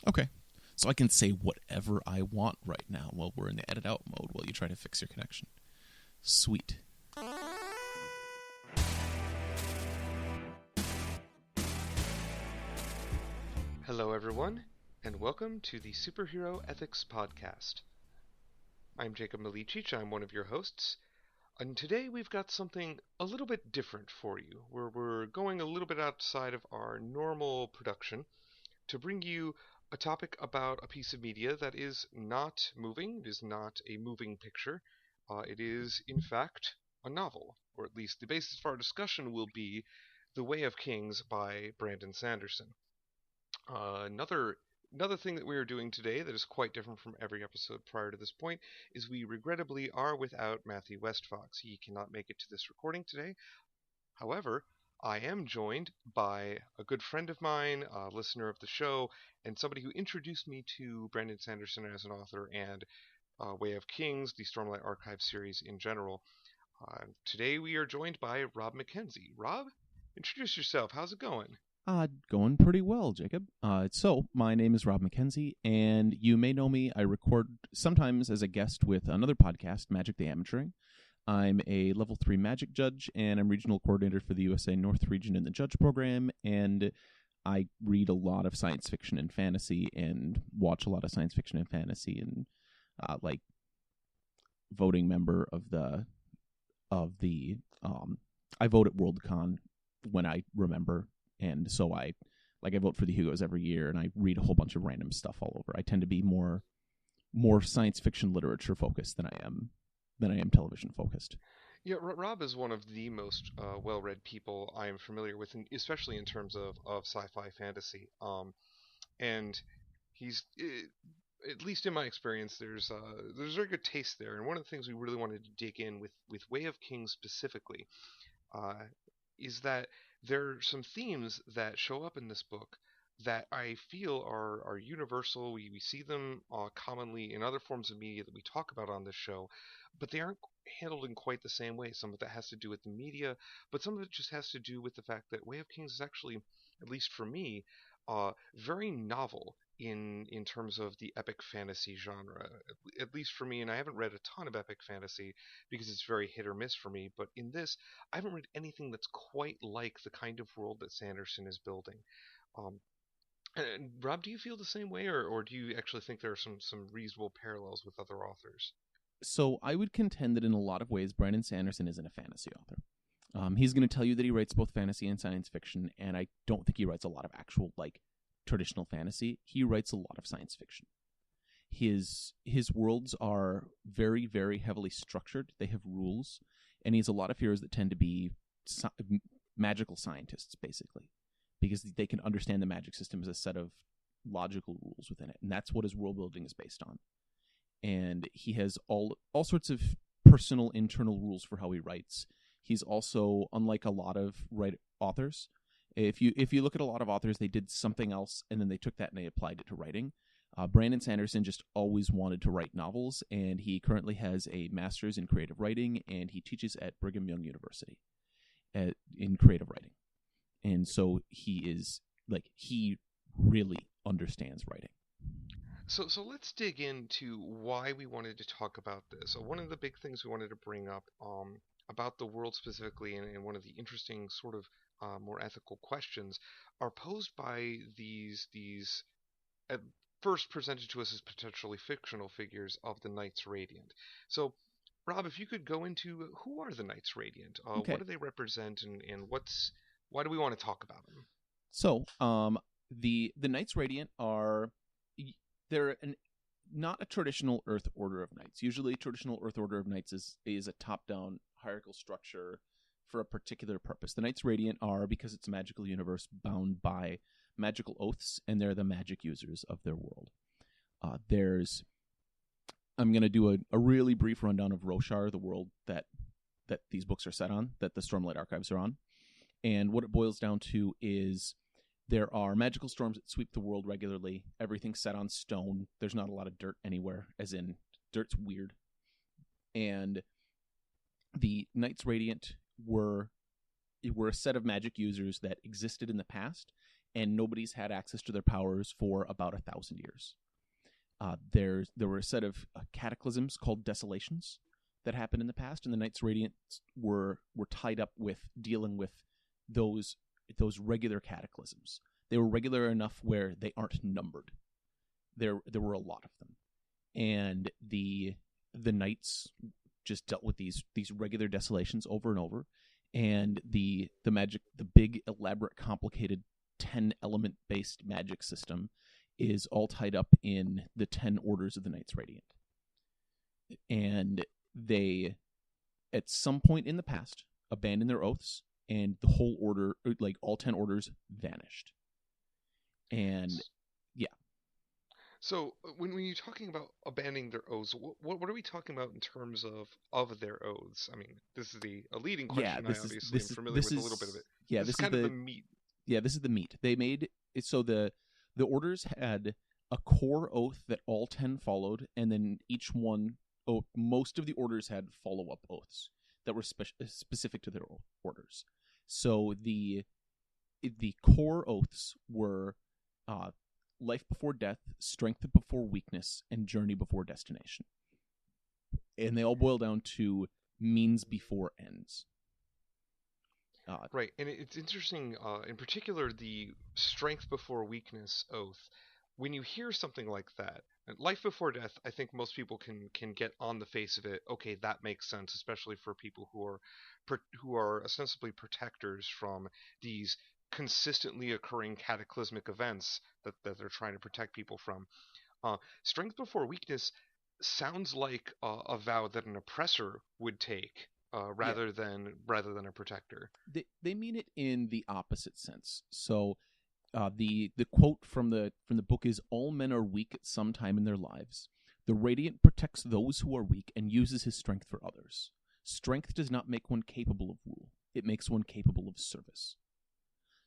Okay. So I can say whatever I want right now while we're in the edit out mode while you try to fix your connection. Sweet. Hello, everyone, and welcome to the Superhero Ethics Podcast. I'm Jacob Milicic, I'm one of your hosts, and today we've got something a little bit different for you, where we're going a little bit outside of our normal production to bring you a topic about a piece of media that is not moving, it is not a moving picture, it is, in fact, a novel, or at least the basis for our discussion will be The Way of Kings by Brandon Sanderson. Another thing that we are doing today that is quite different from every episode prior to this point is we regrettably are without Matthew Westfox. He cannot make it to this recording today. However, I am joined by a good friend of mine, a listener of the show, and somebody who introduced me to Brandon Sanderson as an author and Way of Kings, the Stormlight Archive series in general. Today we are joined by Rob McKenzie. Rob, introduce yourself. How's it going? Going pretty well, Jacob. So, my name is Rob McKenzie, and you may know me. I record sometimes as a guest with another podcast, Magic the Amateuring. I'm a level 3 magic judge, and I'm regional coordinator for the USA North region in the judge program, and I read a lot of science fiction and fantasy, and watch a lot of science fiction and fantasy, and voting member of the I vote at Worldcon when I remember. And so I vote for the Hugos every year, and I read a whole bunch of random stuff all over. I tend to be more science fiction literature focused than I am television focused. Yeah, Rob is one of the most well-read people I am familiar with, especially in terms of sci-fi fantasy. And he's, at least in my experience, there's very good taste there. And one of the things we really wanted to dig in with Way of Kings specifically is that there are some themes that show up in this book that I feel are universal. We see them commonly in other forms of media that we talk about on this show, but they aren't handled in quite the same way. Some of that has to do with the media, but some of it just has to do with the fact that Way of Kings is actually, at least for me, very novel in terms of the epic fantasy genre, at least for me. And I haven't read a ton of epic fantasy because it's very hit or miss for me, but in this I haven't read anything that's quite like the kind of world that Sanderson is building. um, and Rob, do you feel the same way, or do you actually think there are some reasonable parallels with other authors? So I would contend that in a lot of ways, Brandon Sanderson isn't a fantasy author. He's going to tell you that he writes both fantasy and science fiction, and I don't think he writes a lot of actual traditional fantasy. He writes a lot of science fiction. His worlds are very, very heavily structured. They have rules, and he has a lot of heroes that tend to be magical scientists, basically, because they can understand the magic system as a set of logical rules within it, and that's what his world building is based on. And he has all sorts of personal internal rules for how he writes. He's also, unlike a lot of authors, if you look at a lot of authors, they did something else and then they took that and they applied it to writing. Brandon Sanderson just always wanted to write novels, and he currently has a master's in creative writing, and he teaches at Brigham Young University in creative writing. And so he really understands writing. So let's dig into why we wanted to talk about this. So one of the big things we wanted to bring up about the world specifically, and one of the interesting sort of more ethical questions, are posed by these at first presented to us as potentially fictional figures of the Knights Radiant. So, Rob, if you could go into who are the Knights Radiant? Okay. What do they represent, and why do we want to talk about them? So, the Knights Radiant they're not a traditional Earth Order of Knights. Usually, traditional Earth Order of Knights is a top-down hierarchical structure for a particular purpose. The Knights Radiant are, because it's a magical universe, bound by magical oaths, and they're the magic users of their world. I'm going to do a really brief rundown of Roshar, the world that these books are set on, that the Stormlight Archives are on. And what it boils down to is there are magical storms that sweep the world regularly. Everything's set on stone. There's not a lot of dirt anywhere, as in dirt's weird. And the Knights Radiant were a set of magic users that existed in the past, and nobody's had access to their powers for about 1,000 years. There were a set of cataclysms called desolations that happened in the past, and the Knights Radiant were tied up with dealing with those regular cataclysms. They were regular enough where they aren't numbered. There were a lot of them, and the Knights just dealt with these regular desolations over and over, and the magic, the big, elaborate, complicated 10-element based magic system is all tied up in the 10 orders of the Knights Radiant. And they, at some point in the past, abandoned their oaths, and the whole order, like all 10 orders, vanished. And yeah. So when you're talking about abandoning their oaths, what are we talking about in terms of their oaths? I mean, this is a leading question. I obviously am familiar with a little bit of it. Yeah, this is kind of the meat. Yeah, this is the meat. They made it so the orders had a core oath that all 10 followed, and then each one, most of the orders had follow-up oaths that were specific to their orders. So the core oaths were life before death, strength before weakness, and journey before destination. And they all boil down to means before ends. Right, and it's interesting, in particular, the strength before weakness oath. When you hear something like that, life before death, I think most people can get on the face of it. Okay, that makes sense, especially for people who are ostensibly protectors from these consistently occurring cataclysmic events that they're trying to protect people from. Strength before weakness sounds like a vow that an oppressor would take. Rather than a protector. They mean it in the opposite sense. So the quote from the book is, "All men are weak at some time in their lives. The Radiant protects those who are weak and uses his strength for others. Strength does not make one capable of rule. It makes one capable of service."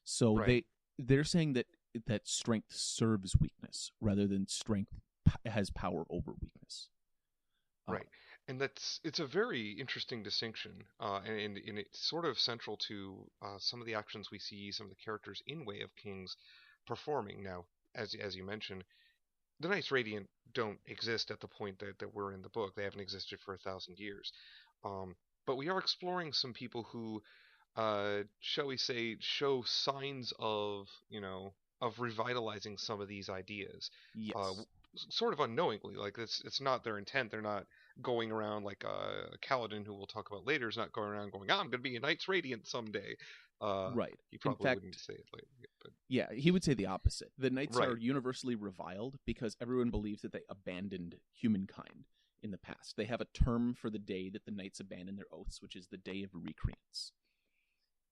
So right. they're saying that strength serves weakness rather than strength has power over weakness. Right. And it's a very interesting distinction, and it's sort of central to some of the actions we see some of the characters in Way of Kings performing. Now, as you mentioned, the Knights Radiant don't exist at the point that we're in the book. They haven't existed for 1,000 years. But we are exploring some people who, shall we say, show signs of revitalizing some of these ideas. Yes. Sort of unknowingly, like it's not their intent. They're not going around like Kaladin, who we'll talk about later, is not going around going, "I'm going to be a Knights Radiant someday." Right. He probably wouldn't say it later. But... Yeah, he would say the opposite. The Knights right. are universally reviled because everyone believes that they abandoned humankind in the past. They have a term for the day that the Knights abandon their oaths, which is the Day of Recreance.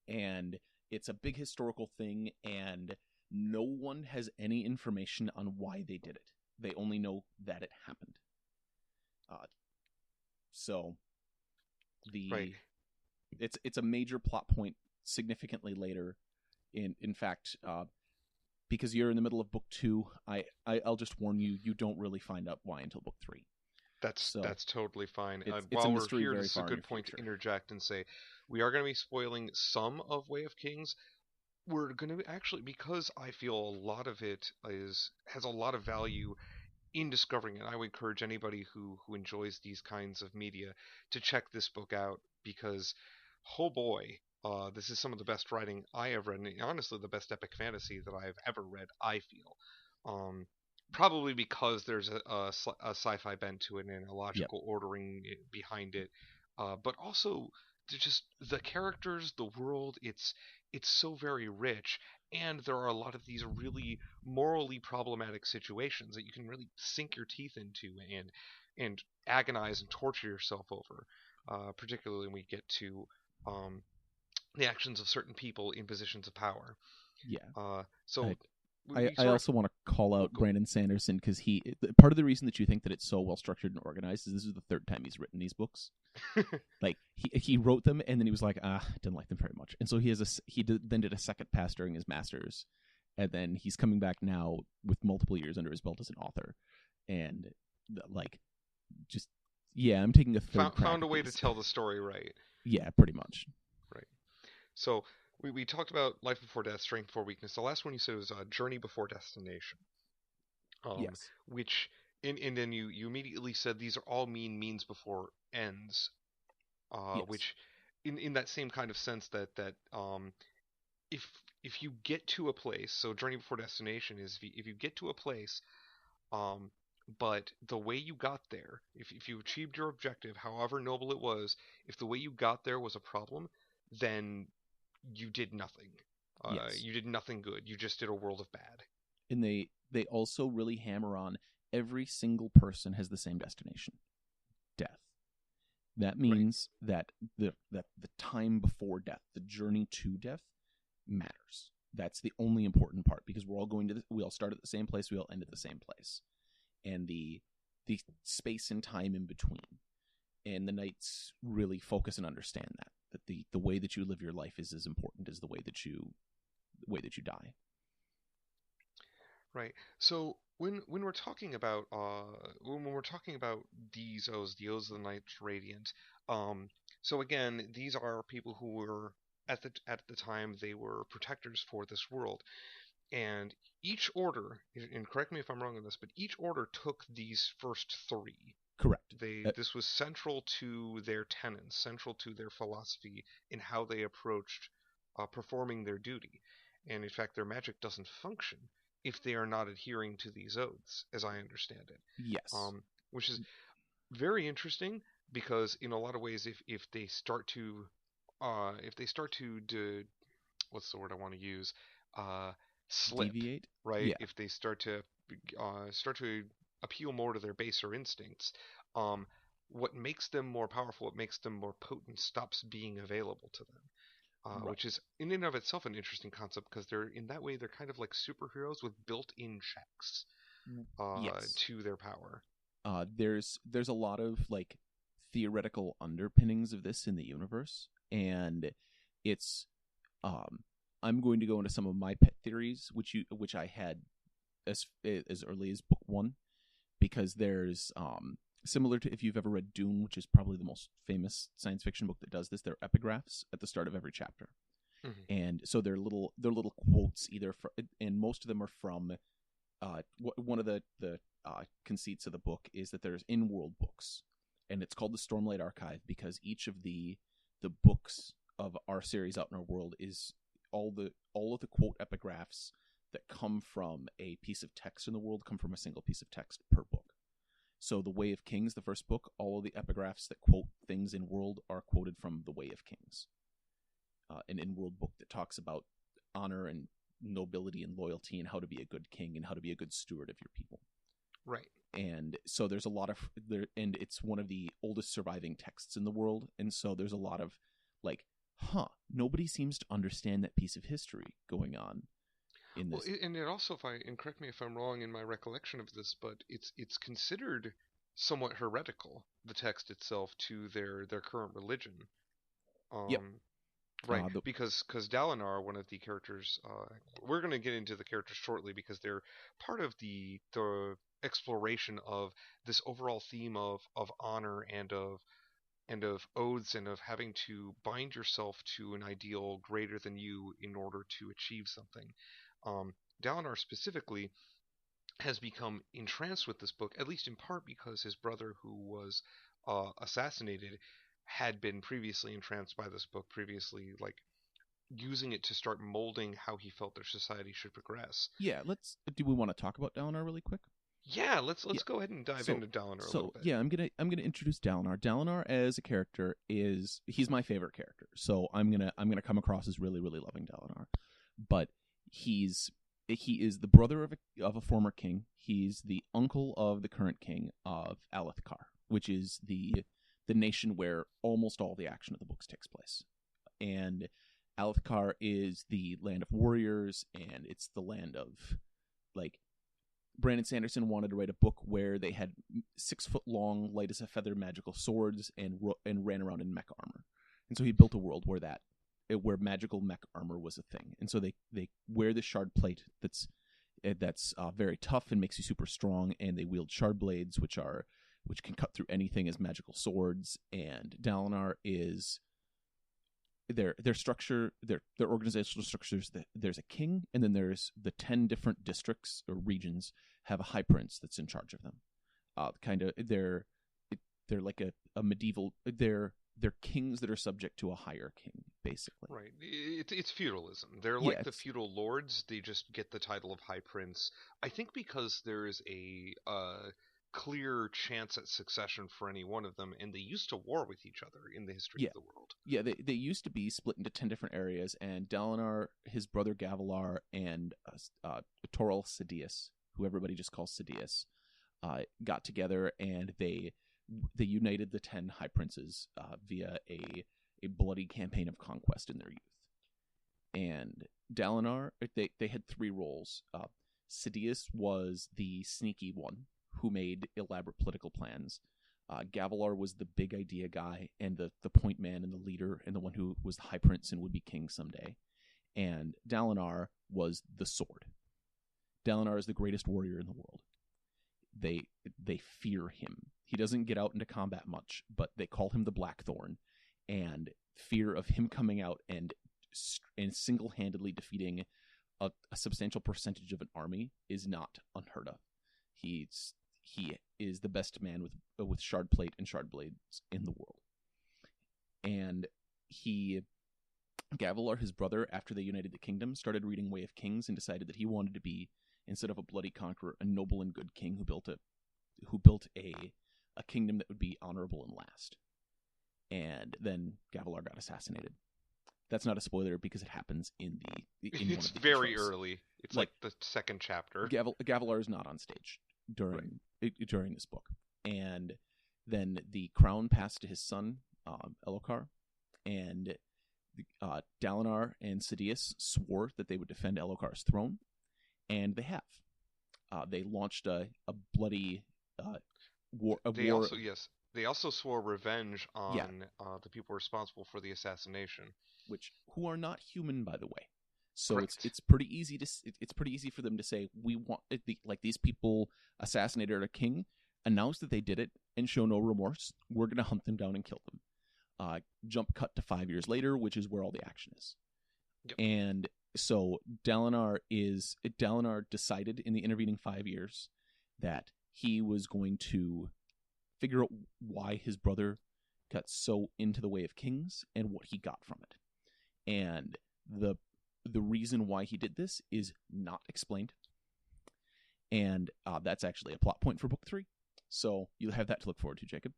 And it's a big historical thing, and no one has any information on why they did it. They only know that it happened. So right. it's a major plot point significantly later. In fact, because you're in the middle of book 2, I'll just warn you, you don't really find out why until book 3. That's totally fine. It's while we're here, very this is a good point to interject and say we are going to be spoiling some of Way of Kings. We're going to actually, because I feel a lot of it has a lot of value in discovering it. I would encourage anybody who enjoys these kinds of media to check this book out, because oh boy, this is some of the best writing I have read, and honestly the best epic fantasy that I have ever read, I feel. Probably because there's a sci-fi bent to it and a logical ordering behind it, but also just the characters, the world, it's so very rich, and there are a lot of these really morally problematic situations that you can really sink your teeth into and agonize and torture yourself over, particularly when we get to the actions of certain people in positions of power. Yeah. So I also want to call out Brandon Sanderson, because part of the reason that you think that it's so well structured and organized is this is the 3rd time he's written these books. Like he wrote them and then he was like, I didn't like them very much, and so he then did a second pass during his masters, and then he's coming back now with multiple years under his belt as an author, and I'm taking a third found a way to tell the story right. Yeah, pretty much. Right. So we talked about life before death, strength before weakness. The last one you said was journey before destination. Yes. Which and then you immediately said these are all means before ends. Yes. Which in that same kind of sense that if if you get to a place, so journey before destination is if you get to a place, um, but the way you got there, if you achieved your objective, however noble it was, if the way you got there was a problem, then you did nothing. Yes. You did nothing good. You just did a world of bad. And they also really hammer on every single person has the same destination: death. That Right. means that the time before death, the journey to death, matters. That's the only important part, because we're all we all start at the same place, we all end at the same place, and the space and time in between. And the knights really focus and understand that the way that you live your life is as important as the way that you die. Right. So when we're talking about when we're talking about these oaths, the oaths of the Knights Radiant, so again, these are people who were at the time they were protectors for this world, and each order, and correct me if I'm wrong on this, but each order took these first three. Correct. This was central to their tenets, central to their philosophy in how they approached performing their duty. And in fact, their magic doesn't function if they are not adhering to these oaths, as I understand it. Yes. Which is very interesting because in a lot of ways, if they start to what's the word I want to use, uh, slip, Deviate. right? Yeah. If they start to appeal more to their baser instincts, um, what makes them more powerful, what makes them more potent, stops being available to them. Right. Which is in and of itself an interesting concept because they're in that way they're kind of like superheroes with built-in checks Yes. to their power. There's a lot of like theoretical underpinnings of this in the universe, and it's I'm going to go into some of my pet theories, which I had as early as book 1, because there's similar to, if you've ever read Dune, which is probably the most famous science fiction book that does this, there are epigraphs at the start of every chapter. Mm-hmm. And so they're little quotes, and most of them are from one of the conceits of the book is that there's in-world books, and it's called the Stormlight Archive because each of the books of our series out in our world is all of the quote epigraphs that come from a piece of text in the world come from a single piece of text per book. So The Way of Kings, the first book, all of the epigraphs that quote things in world are quoted from The Way of Kings, an in-world book that talks about honor and nobility and loyalty and how to be a good king and how to be a good steward of your people. Right. And so there's a lot of there, and it's one of the oldest surviving texts in the world, and so there's a lot of like, nobody seems to understand that piece of history going on in this. Well, and it also, and correct me if I'm wrong in my recollection of this, but it's considered somewhat heretical, the text itself, to their current religion. Yep. Right, because Dalinar, one of the characters, we're going to get into the characters shortly because they're part of the exploration of this overall theme of honor and of oaths and of having to bind yourself to an ideal greater than you in order to achieve something. Dalinar specifically has become entranced with this book, at least in part because his brother, who was assassinated, had been previously entranced by this book, previously like using it to start molding how he felt their society should progress. Yeah, do we want to talk about Dalinar really quick? Yeah, let's go ahead and dive into Dalinar a little bit. Yeah, I'm gonna introduce Dalinar. Dalinar as a character he's my favorite character. So I'm gonna come across as really, really loving Dalinar. But he is the brother of a former king. He's the uncle of the current king of Alethkar, which is the nation where almost all the action of the books takes place. And Alethkar is the land of warriors, and it's the land of, like, Brandon Sanderson wanted to write a book where they had 6-foot-long, light as a feather magical swords and ran around in mech armor. And so he built a world where magical mech armor was a thing. And so they wear this shard plate that's very tough and makes you super strong, and they wield shard blades, which can cut through anything as magical swords. And Dalinar is their structure, their organizational structures. There's a king, and then there's the 10 different districts or regions have a high prince that's in charge of them. They're like a medieval. They're kings that are subject to a higher king, basically. Right. It's feudalism. They're Yeah, like the feudal lords. They just get the title of High Prince. I think because there is a clear chance at succession for any one of them, and they used to war with each other in the history of the world. Yeah, they used to be split into 10 different areas, and Dalinar, his brother Gavilar, and Toril Sidious, who everybody just calls Sidious, got together, and they united the 10 high princes via a bloody campaign of conquest in their youth. And Dalinar, they had 3 roles. Sidious was the sneaky one who made elaborate political plans. Gavilar was the big idea guy and the point man and the leader and the one who was the high prince and would be king someday. And Dalinar was the sword. Dalinar is the greatest warrior in the world. They fear him. He doesn't get out into combat much, but they call him the Blackthorn, and fear of him coming out and single-handedly defeating a substantial percentage of an army is not unheard of. He is the best man with shard plate and shard blades in the world. And Gavilar, his brother, after they united the kingdom, started reading Way of Kings and decided that he wanted to be, instead of a bloody conqueror, a noble and good king who built a kingdom that would be honorable and last. And then Gavilar got assassinated. That's not a spoiler because it happens in it's very early. It's like the second chapter. Gavilar is not on stage during this book. And then the crown passed to his son, Elhokar, and Dalinar and Sidious swore that they would defend Elhokar's throne, and they have. They launched a bloody war. They also swore revenge on the people responsible for the assassination, who are not human, by the way. So Correct. it's pretty easy for them to say, we want these people assassinated a king, announce that they did it, and show no remorse. We're going to hunt them down and kill them. Jump cut to 5 years later, which is where all the action is. Yep. And so Dalinar decided in the intervening 5 years that he was going to figure out why his brother got so into the Way of Kings and what he got from it. And the reason why he did this is not explained. And that's actually a plot point for book 3. So you'll have that to look forward to, Jacob.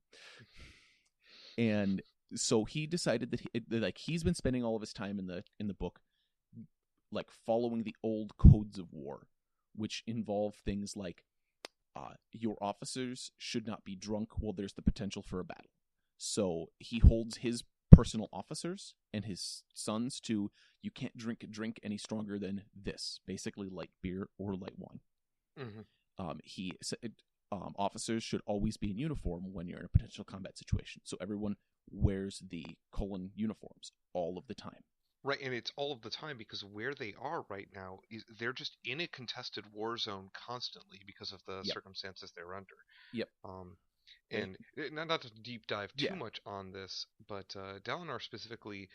And so he decided that he's been spending all of his time in the book following the old codes of war, which involve things like your officers should not be drunk while there's the potential for a battle. So he holds his personal officers and his sons to, you can't drink any stronger than this, basically light beer or light wine. Mm-hmm. Officers should always be in uniform when you're in a potential combat situation. So everyone wears the Cullen uniforms all of the time. Right, and it's all of the time because where they are right now is they're just in a contested war zone constantly because of the circumstances they're under. Yep. And not to deep dive too much on this, but Dalinar specifically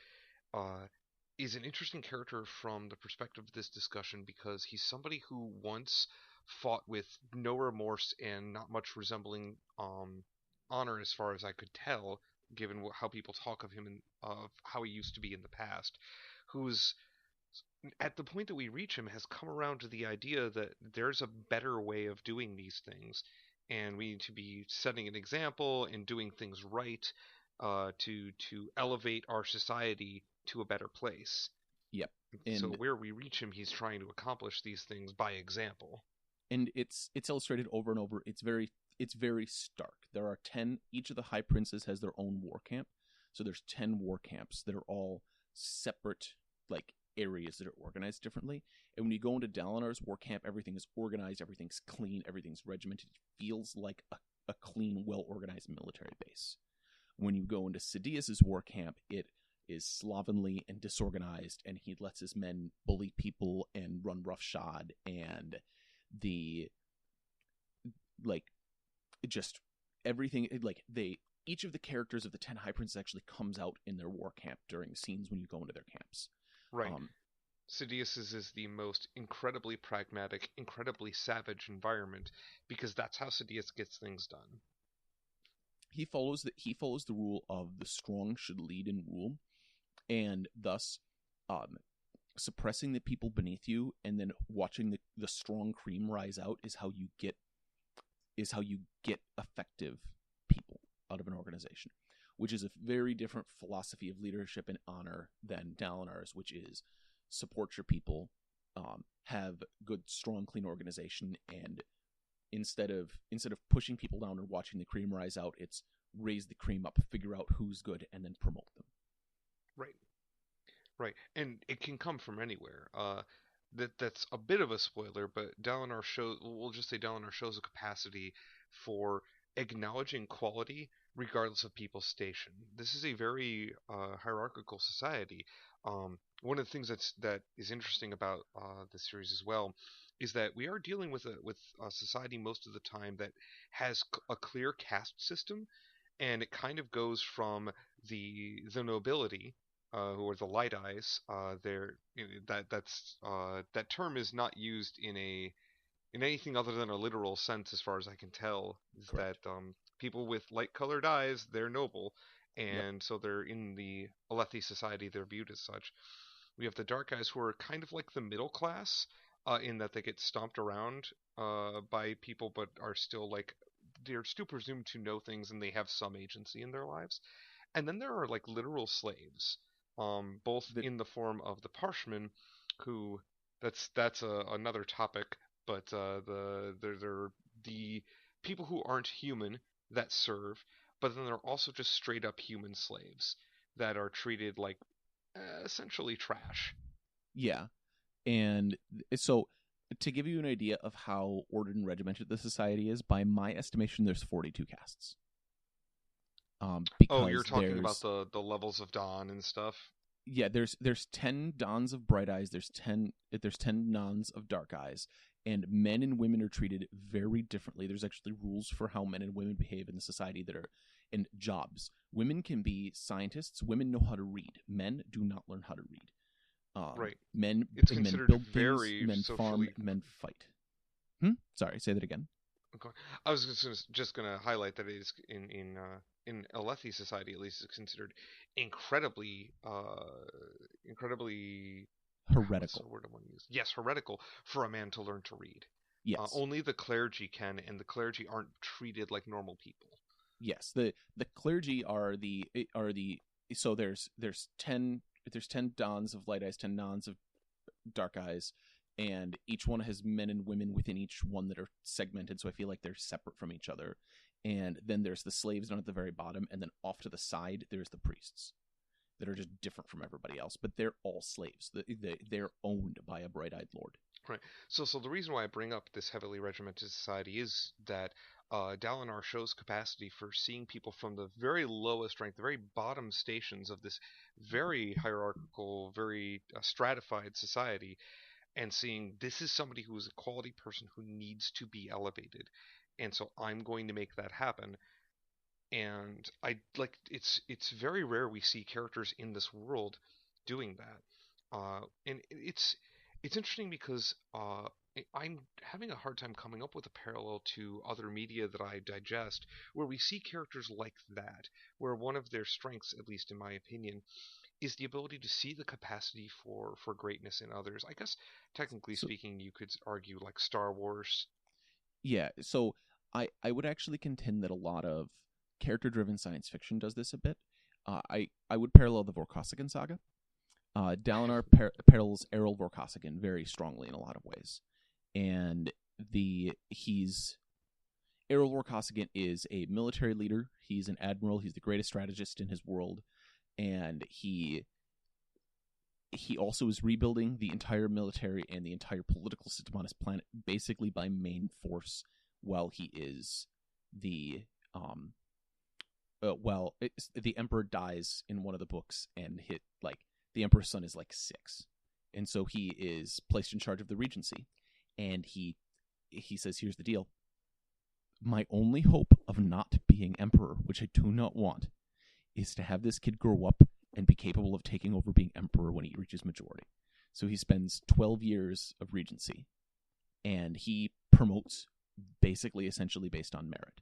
is an interesting character from the perspective of this discussion because he's somebody who once fought with no remorse and not much resembling honor as far as I could tell, given how people talk of him and of how he used to be in the past, who's at the point that we reach him has come around to the idea that there's a better way of doing these things, and we need to be setting an example and doing things right to elevate our society to a better place. Yep. So where we reach him, he's trying to accomplish these things by example. And it's illustrated over and over. It's very stark. There are 10. Each of the high princes has their own war camp. So there's 10 war camps that are all separate areas that are organized differently. And when you go into Dalinar's war camp, everything is organized, everything's clean, everything's regimented. It feels like a clean, well-organized military base. When you go into Sidious's war camp, it is slovenly and disorganized, and he lets his men bully people and run roughshod, and just everything, each of the characters of the 10 High Princes actually comes out in their war camp during scenes when you go into their camps. Right. Sidious's is the most incredibly pragmatic, incredibly savage environment, because that's how Sidious gets things done. He follows the rule of the strong should lead and rule, and thus suppressing the people beneath you and then watching the strong cream rise out is how you get effective people out of an organization, which is a very different philosophy of leadership and honor than Dalinar's, which is support your people, have good, strong, clean organization, and instead of pushing people down and watching the cream rise out, it's raise the cream up, figure out who's good, and then promote them. Right, and it can come from anywhere. That's a bit of a spoiler, but we'll just say Dalinar shows a capacity for acknowledging quality regardless of people's station. This is a very hierarchical society. One of the things that is interesting about this series as well is that we are dealing with a society most of the time that has a clear caste system, and it kind of goes from the nobility, who are the Light Eyes. That term is not used in anything other than a literal sense, as far as I can tell. Is Correct. that people with light-colored eyes, they're noble, and Yep. so they're in the Alethi society. They're viewed as such. We have the Dark Eyes, who are kind of like the middle class, in that they get stomped around by people, but are still they're still presumed to know things, and they have some agency in their lives. And then there are like literal slaves, both The, in the form of the Parshmen, who that's another topic, but they're the people who aren't human that serve, but then they're also just straight up human slaves that are treated like essentially trash. yeah, and so to give you an idea of how ordered and regimented the society is, by my estimation, there's 42 castes. Oh, you're Because talking about the levels of dawn and stuff. there's 10 dons of bright eyes, there's 10 nons of dark eyes, and men and women are treated very differently. There's actually rules for how men and women behave in the society that are in jobs. Women can be scientists. Women know how to read. Men do not learn how to read. Right. Men It's men considered build things. very Men farm. socially. Men fight. Sorry, say that again. Okay. I was just gonna highlight that it is in Alethi society, at least, it's considered incredibly incredibly what's the Heretical. word I want to use? Yes, heretical for a man to learn to read. Yes. Only the clergy can, and the clergy aren't treated like normal people. Yes. The clergy are the so there's 10 dons of light eyes, 10 nons of dark eyes, and each one has men and women within each one that are segmented, so I feel like they're separate from each other. And then there's the slaves down at the very bottom, and then off to the side there's the priests that are just different from everybody else, but they're all slaves. They're owned by a bright-eyed lord. Right. So the reason why I bring up this heavily regimented society is that Dalinar shows capacity for seeing people from the very lowest rank, the very bottom stations of this very hierarchical, very stratified society, and seeing this is somebody who is a quality person who needs to be elevated, and so I'm going to make that happen. And I like it's very rare we see characters in this world doing that. And it's interesting because I'm having a hard time coming up with a parallel to other media that I digest where we see characters like that, where one of their strengths, at least in my opinion, is the ability to see the capacity for greatness in others. I guess technically So speaking, you could argue like Star Wars. yeah, so I would actually contend that a lot of character-driven science fiction does this a bit. I would parallel the Vorkosigan saga. Dalinar parallels Errol Vorkosigan very strongly in a lot of ways, and Errol Vorkosigan is a military leader. He's an admiral. He's the greatest strategist in his world, and he also is rebuilding the entire military and the entire political system on his planet basically by main force, while he is the the emperor dies in one of the books, and the emperor's son is like 6, and so he is placed in charge of the regency, and he says, here's the deal: my only hope of not being emperor, which I do not want, is to have this kid grow up and be capable of taking over being emperor when he reaches majority. So he spends 12 years of regency, and he promotes basically essentially based on merit.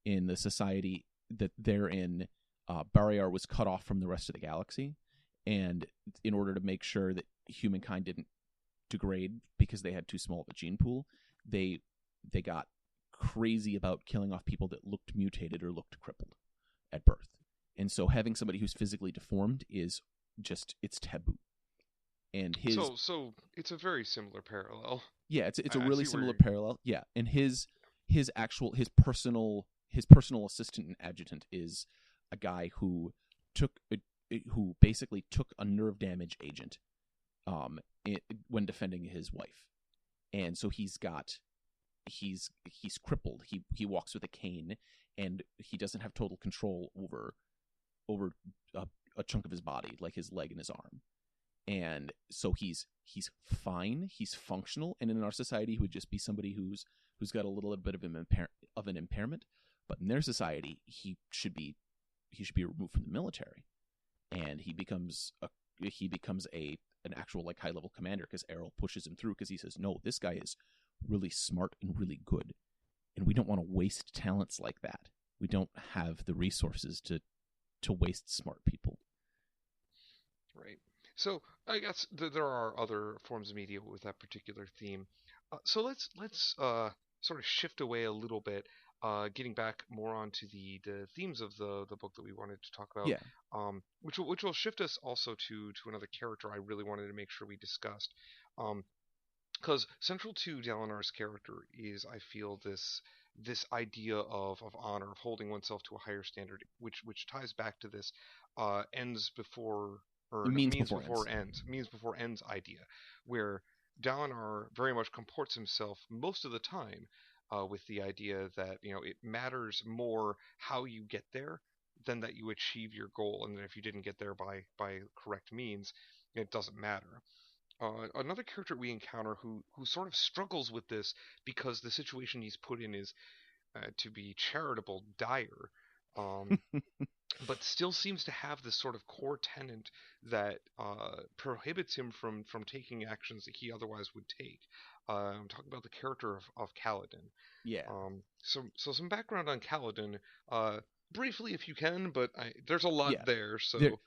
In the society that they're in, Barriar was cut off from the rest of the galaxy, and in order to make sure that humankind didn't degrade because they had too small of a gene pool, they got crazy about killing off people that looked mutated or looked crippled at birth. And so having somebody who's physically deformed is just, it's taboo. And his so it's a very similar parallel. Yeah, it's a I really see similar where parallel. Yeah, and his personal assistant and adjutant is a guy who basically took a nerve damage agent when defending his wife. And so he's crippled. He walks with a cane, and he doesn't have total control over a chunk of his body, like his leg and his arm. And so he's fine, he's functional, and in our society he would just be somebody who's got a little bit of an impairment. But in their society, he should be removed from the military, and he becomes an actual like high level commander because Errol pushes him through because he says, no, this guy is really smart and really good, and we don't want to waste talents like that. We don't have the resources to waste smart people. Right. So I guess there are other forms of media with that particular theme. So let's sort of shift away a little bit, getting back more onto the themes of the book that we wanted to talk about. Yeah. Which will shift us also to another character I really wanted to make sure we discussed. Because central to Dalinar's character is, I feel, this idea of honor, of holding oneself to a higher standard, which ties back to this ends before or means before ends idea, where Dalinar very much comports himself most of the time with the idea that it matters more how you get there than that you achieve your goal, and that if you didn't get there by correct means, it doesn't matter. Another character we encounter who sort of struggles with this because the situation he's put in is, to be charitable, dire, but still seems to have this sort of core tenet that prohibits him from taking actions that he otherwise would take. I'm talking about the character of Kaladin. Yeah. So some background on Kaladin, briefly if you can, but there's a lot there.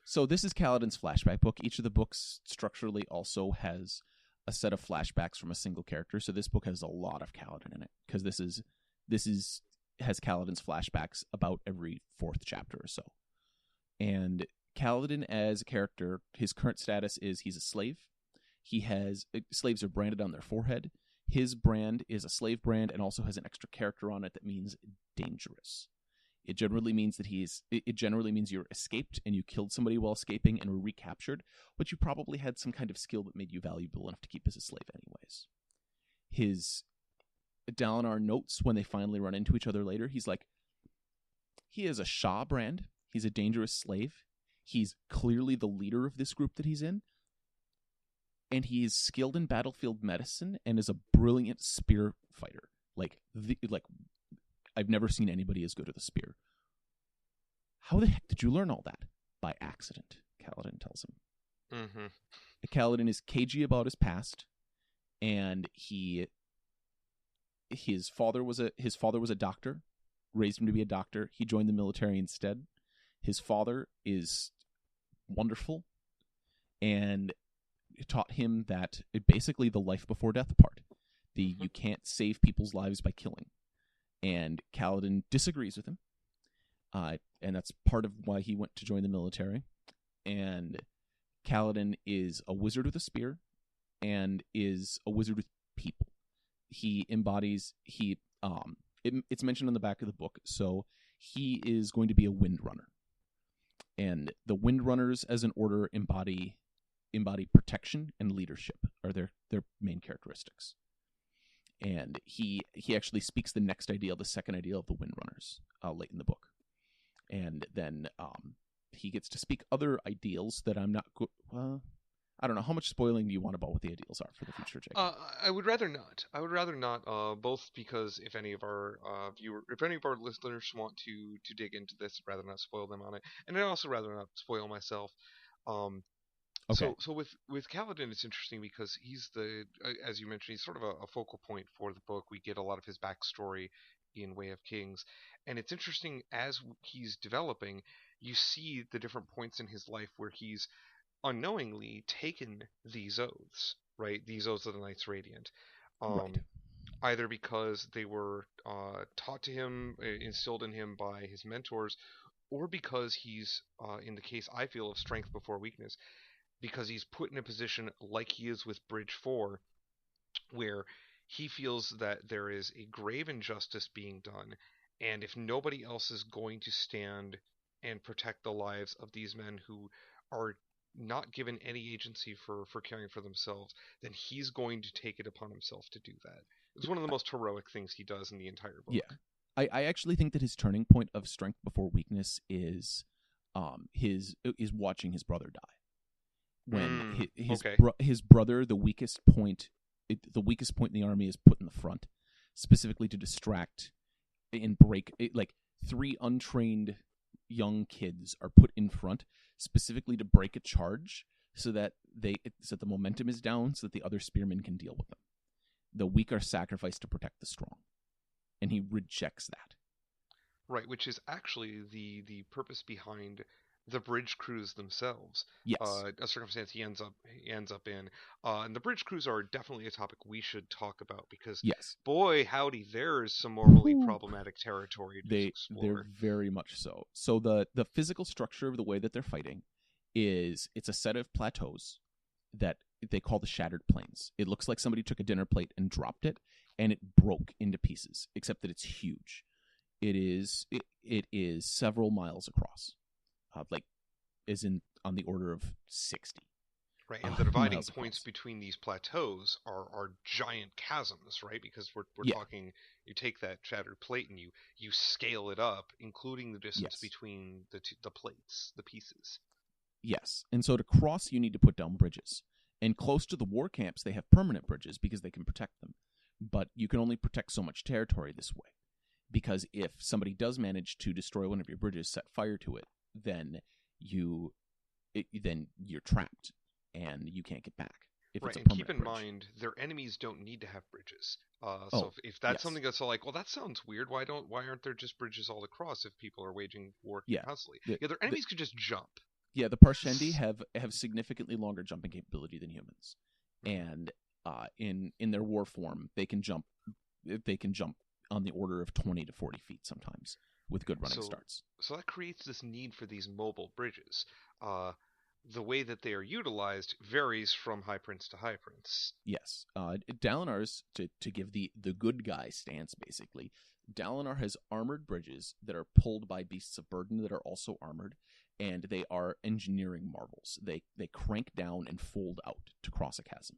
So this is Kaladin's flashback book. Each of the books structurally also has a set of flashbacks from a single character. So this book has a lot of Kaladin in it because this has Kaladin's flashbacks about every fourth chapter or so. And Kaladin as a character, his current status is he's a slave. Slaves are branded on their forehead. His brand is a slave brand and also has an extra character on it that means dangerous. It generally means you're escaped and you killed somebody while escaping and were recaptured, but you probably had some kind of skill that made you valuable enough to keep as a slave anyways. Dalinar notes when they finally run into each other later, he's like, he is a Shah brand. He's a dangerous slave. He's clearly the leader of this group that he's in. And he is skilled in battlefield medicine and is a brilliant spear fighter. I've never seen anybody as good at the spear. How the heck did you learn all that? By accident, Kaladin tells him. Mm-hmm. Kaladin is cagey about his past, and his father was a doctor, raised him to be a doctor. He joined the military instead. His father is wonderful and taught him that basically the life before death part. You can't save people's lives by killing. And Kaladin disagrees with him. And that's part of why he went to join the military. And Kaladin is a wizard with a spear and is a wizard with people. It's mentioned on the back of the book, so he is going to be a Windrunner. And the Windrunners as an order embody protection and leadership are their main characteristics. And he actually speaks the next ideal, the second ideal of the Windrunners, late in the book. And then he gets to speak other ideals that I'm not I don't know, how much spoiling do you want about what the ideals are for the future, Jake? I would rather not. I would rather not. Both because if any of our if any of our listeners want to dig into this, I'd rather not spoil them on it, and I'd also rather not spoil myself. Um, Okay. so with Kaladin, it's interesting because he's as you mentioned, he's sort of a focal point for the book. We get a lot of his backstory in Way of Kings, and it's interesting as he's developing. You see the different points in his life where he's unknowingly taken these oaths, right? These oaths of the Knights Radiant, Right. either because they were taught to him, instilled in him by his mentors, or because he's, in the case I feel of strength before weakness, because he's put in a position like he is with Bridge 4, where he feels that there is a grave injustice being done, and if nobody else is going to stand and protect the lives of these men who are not given any agency for caring for themselves, then he's going to take it upon himself to do that. It's one of the most heroic things he does in the entire Yeah. book. I actually think that his turning point of strength before weakness is watching his brother die. When his brother, the weakest point in the army, is put in the front, specifically to distract and break it. Like 3 untrained young kids are put in front specifically to break a charge, so that the momentum is down, so that the other spearmen can deal with them. The weak are sacrificed to protect the strong, and he rejects that. Right, which is actually the purpose behind the bridge crews themselves. Yes. A circumstance he ends up in, and the bridge crews are definitely a topic we should talk about because, yes, boy howdy, there is some morally problematic territory to explore. They're very much so. So the physical structure of the way that they're fighting is, it's a set of plateaus that they call the Shattered Plains. It looks like somebody took a dinner plate and dropped it, and it broke into pieces, except that it's huge. It is several miles across, is on the order of 60. Right, and the dividing points between these plateaus are giant chasms, right? Because we're talking, you take that shattered plate and you scale it up, including the distance between the plates, the pieces. Yes, and so to cross, you need to put down bridges. And close to the war camps, they have permanent bridges because they can protect them. But you can only protect so much territory this way, because if somebody does manage to destroy one of your bridges, set fire to it, then you're trapped and you can't get back. Right, and keep in mind, their enemies don't need to have bridges. So if that's something that's like, well, that sounds weird. Why aren't there just bridges all across if people are waging war constantly? Their enemies could just jump. Yeah, the Parshendi have significantly longer jumping capability than humans, and in their war form, they can jump on the order of 20 to 40 feet sometimes with good running starts. So that creates this need for these mobile bridges. The way that they are utilized varies from High Prince to High Prince. Yes. Dalinar's, to give the good guy stance, basically, Dalinar has armored bridges that are pulled by beasts of burden that are also armored, and they are engineering marvels. They crank down and fold out to cross a chasm,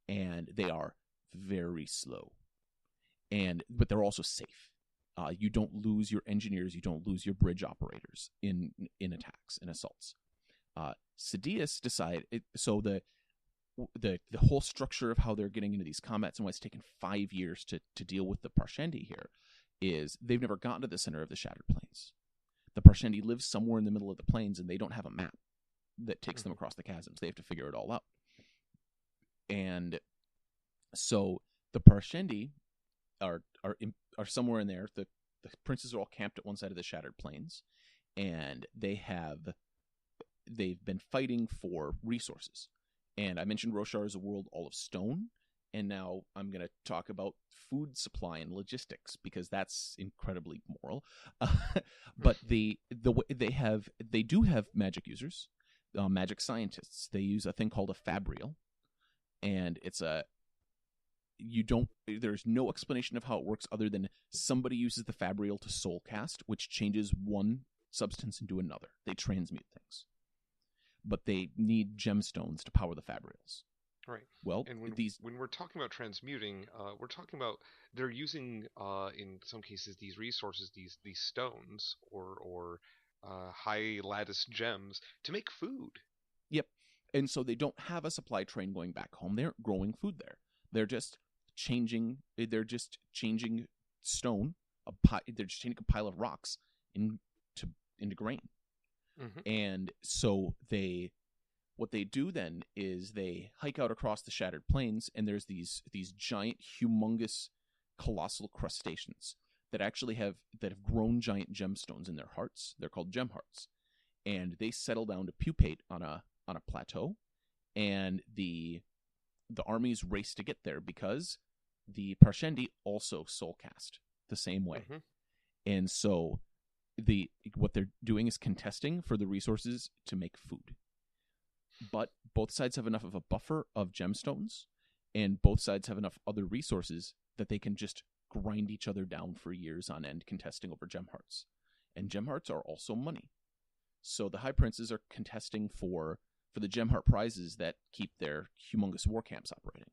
and they are very slow. But they're also safe. You don't lose your engineers, you don't lose your bridge operators in attacks and assaults. Sidious so the whole structure of how they're getting into these combats and why it's taken 5 years to deal with the Parshendi here is they've never gotten to the center of the Shattered Plains. The Parshendi live somewhere in the middle of the plains, and they don't have a map that takes them across the chasms. They have to figure it all out. And so the Parshendi are somewhere in there. The princes are all camped at one side of the Shattered Plains, and they've been fighting for resources. And I mentioned Roshar is a world all of stone, and now I'm going to talk about food supply and logistics because that's incredibly moral. But they do have magic users, magic scientists. They use a thing called a fabrial, and there's no explanation of how it works other than somebody uses the fabrial to soul cast, which changes one substance into another. They transmute things. But they need gemstones to power the fabrials. Right. Well, and when we're talking about transmuting, we're talking about they're using in some cases these resources, these stones or high lattice gems to make food. Yep. And so they don't have a supply train going back home. They aren't growing food there. They're just changing stone, they're just changing a pile of rocks into grain. Mm-hmm. And so what they do then is they hike out across the shattered plains, and there's these giant, humongous, colossal crustaceans that have grown giant gemstones in their hearts. They're called gem hearts, and they settle down to pupate on a plateau, and the armies race to get there because the Parshendi also soul cast the same way. Mm-hmm. And so what they're doing is contesting for the resources to make food. But both sides have enough of a buffer of gemstones, and both sides have enough other resources that they can just grind each other down for years on end, contesting over gem hearts. And gem hearts are also money. So the High Princes are contesting for the gem heart prizes that keep their humongous war camps operating.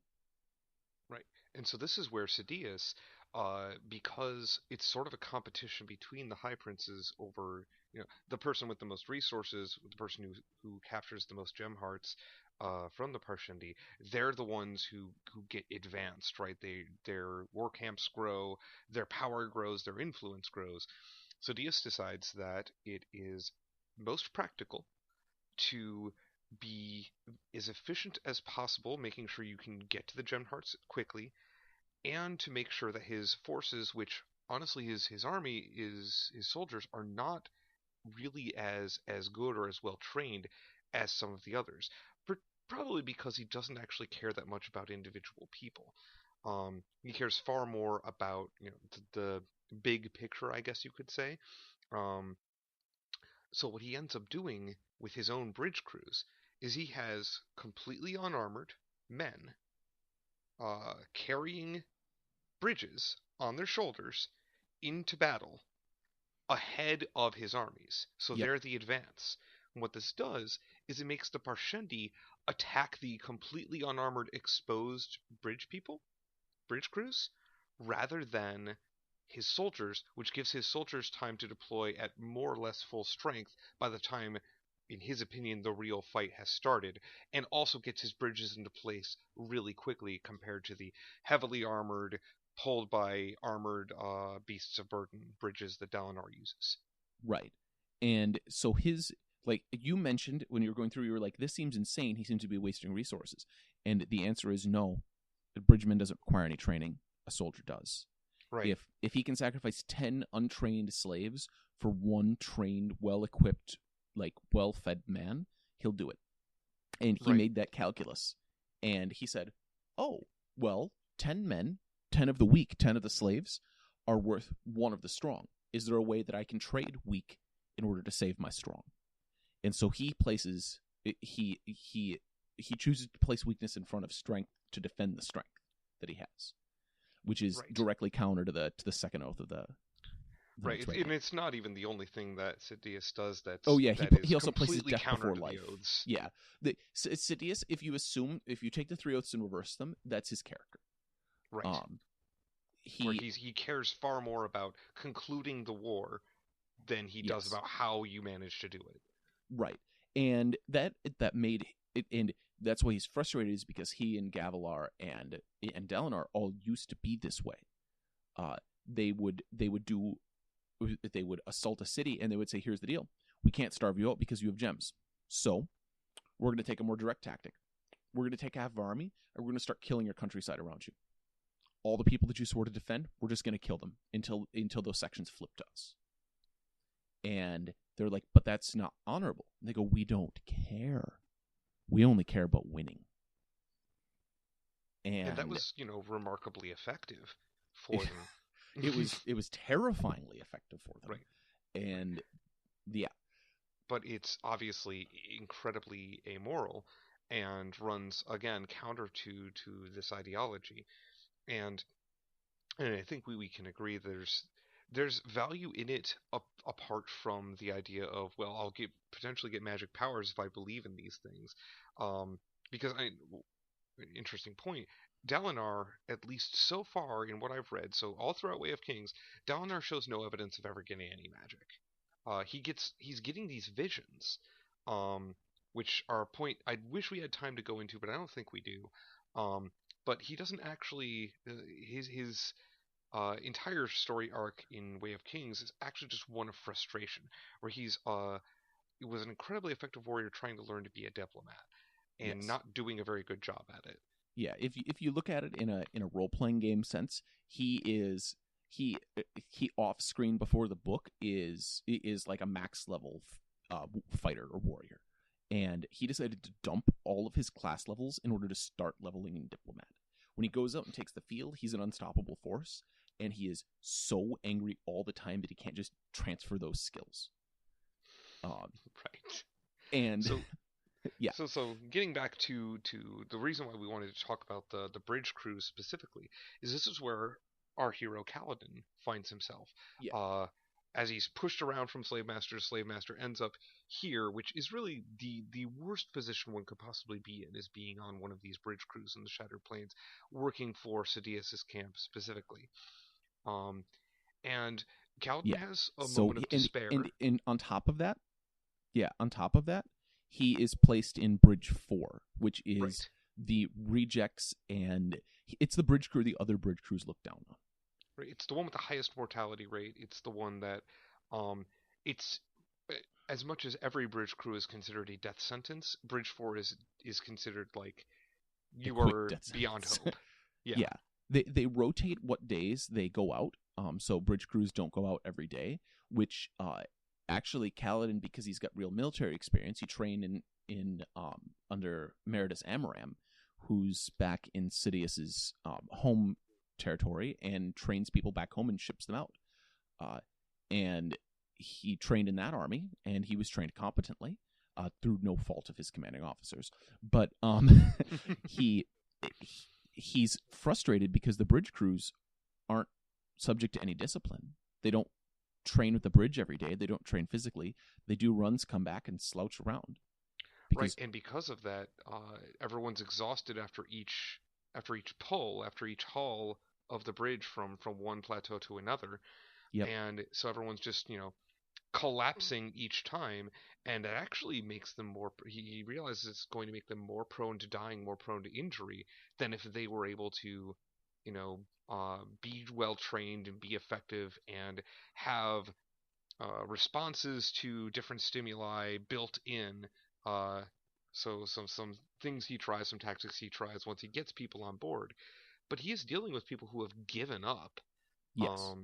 Right. And so this is where Sidious, because it's sort of a competition between the High Princes over, the person with the most resources, the person who captures the most gem hearts from the Parshendi, they're the ones who get advanced, right? Their war camps grow, their power grows, their influence grows. Sidious decides that it is most practical to be as efficient as possible, making sure you can get to the gem hearts quickly, and to make sure that his forces, which honestly his army, his soldiers, are not really as good or as well trained as some of the others. Probably because he doesn't actually care that much about individual people. He cares far more about the big picture, I guess you could say. So what he ends up doing with his own bridge crews is he has completely unarmored men carrying bridges on their shoulders into battle ahead of his armies. So Yep. they're the advance. And what this does is it makes the Parshendi attack the completely unarmored, exposed bridge crews, rather than his soldiers, which gives his soldiers time to deploy at more or less full strength by the time, in his opinion, the real fight has started, and also gets his bridges into place really quickly compared to the heavily armored, pulled by armored beasts of burden bridges that Dalinar uses. Right. And so like you mentioned when you were going through, you were like, this seems insane. He seems to be wasting resources. And the answer is no. The bridgeman doesn't require any training. A soldier does. Right. If he can sacrifice 10 untrained slaves for one trained, well-equipped, like well-fed man, he'll do it. And he made that calculus. And he said, oh, well, 10 men, 10 of the weak, 10 of the slaves are worth 1 of the strong. Is there a way that I can trade weak in order to save my strong? And so he chooses to place weakness in front of strength to defend the strength that he has, which is directly counter to the second oath of the right. And it's not even the only thing that Sidious does that's he also places death before life. Oaths. Yeah. Sidious, if you take the 3 oaths and reverse them, that's his character. Right. He cares far more about concluding the war than he does about how you manage to do it. Right. And that made it, and that's why he's frustrated, is because he and Gavilar and Dalinar all used to be this way. They would assault a city and they would say, here's the deal. We can't starve you out because you have gems. So we're going to take a more direct tactic. We're going to take half of our army and we're going to start killing your countryside around you. All the people that you swore to defend, we're just going to kill them until those sections flip to us. And they're like, but that's not honorable. And they go, we don't care. We only care about winning. And that was, remarkably effective for them. It was terrifyingly effective for them. Right. And yeah. But it's obviously incredibly amoral and runs, again, counter to this ideology. And I think we can agree there's value in it apart from the idea of, well, I'll potentially get magic powers if I believe in these things. Because interesting point, Dalinar, at least so far in what I've read, so all throughout Way of Kings, Dalinar shows no evidence of ever getting any magic. He's getting these visions, which are a point I wish we had time to go into, but I don't think we do. But he doesn't actually his entire story arc in Way of Kings is actually just one of frustration, where he was an incredibly effective warrior trying to learn to be a diplomat and Yes. not doing a very good job at it. Yeah, if you look at it in a role playing game sense, he off screen before the book is like a max level fighter or warrior, and he decided to dump all of his class levels in order to start leveling in diplomat. When he goes out and takes the field, he's an unstoppable force, and he is so angry all the time that he can't just transfer those skills. Right. And So yeah, so getting back to the reason why we wanted to talk about the bridge crews specifically is this is where our hero Kaladin finds himself. yeah, As he's pushed around from slave master ends up here, which is really the worst position one could possibly be in, is being on one of these bridge crews in the Shattered Plains, working for Sidious' camp specifically. Um, and Kaladin yeah. has a So moment of despair. and on top of that, he is placed in Bridge 4, which is Right. the rejects, and it's the bridge crew the other bridge crews look down on. Right. It's the one with the highest mortality rate. It's the one that, it's as much as every bridge crew is considered a death sentence. Bridge 4 is considered like A you quick are death beyond sentence. hope. Yeah. Yeah. They rotate what days they go out. So bridge crews don't go out every day, which actually Kaladin, because he's got real military experience, he trained in under Meridus Amaram, who's back in Sidious's home territory, and trains people back home and ships them out. And he trained in that army, and he was trained competently through no fault of his commanding officers. But he's frustrated because the bridge crews aren't subject to any discipline. They don't train with the bridge every day. They don't train physically. They do runs, come back, and slouch around. Right. And because of that, everyone's exhausted after each pull, after each haul of the bridge from one plateau to another. Yep. And so everyone's just, collapsing each time, and it actually makes them more. He realizes it's going to make them more prone to dying, more prone to injury than if they were able to, be well trained and be effective and have responses to different stimuli built in. So some things he tries, some tactics he tries once he gets people on board, but he is dealing with people who have given up. Yes.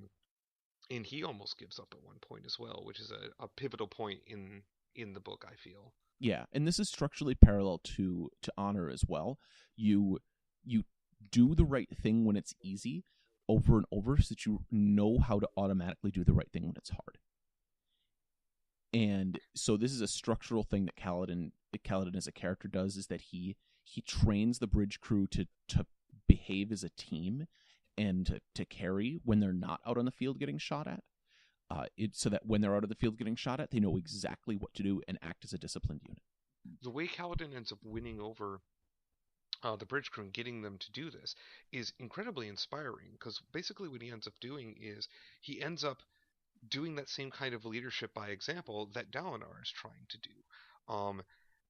And he almost gives up at one point as well, which is a pivotal point in the book, I feel. Yeah, and this is structurally parallel to honor as well. You do the right thing when it's easy over and over, so that you know how to automatically do the right thing when it's hard. And so this is a structural thing that Kaladin as a character does, is that he trains the bridge crew to behave as a team and to carry when they're not out on the field getting shot at. So that when they're out of the field getting shot at, they know exactly what to do and act as a disciplined unit. The way Kaladin ends up winning over the bridge crew and getting them to do this is incredibly inspiring, because basically what he ends up doing is he ends up doing that same kind of leadership by example that Dalinar is trying to do,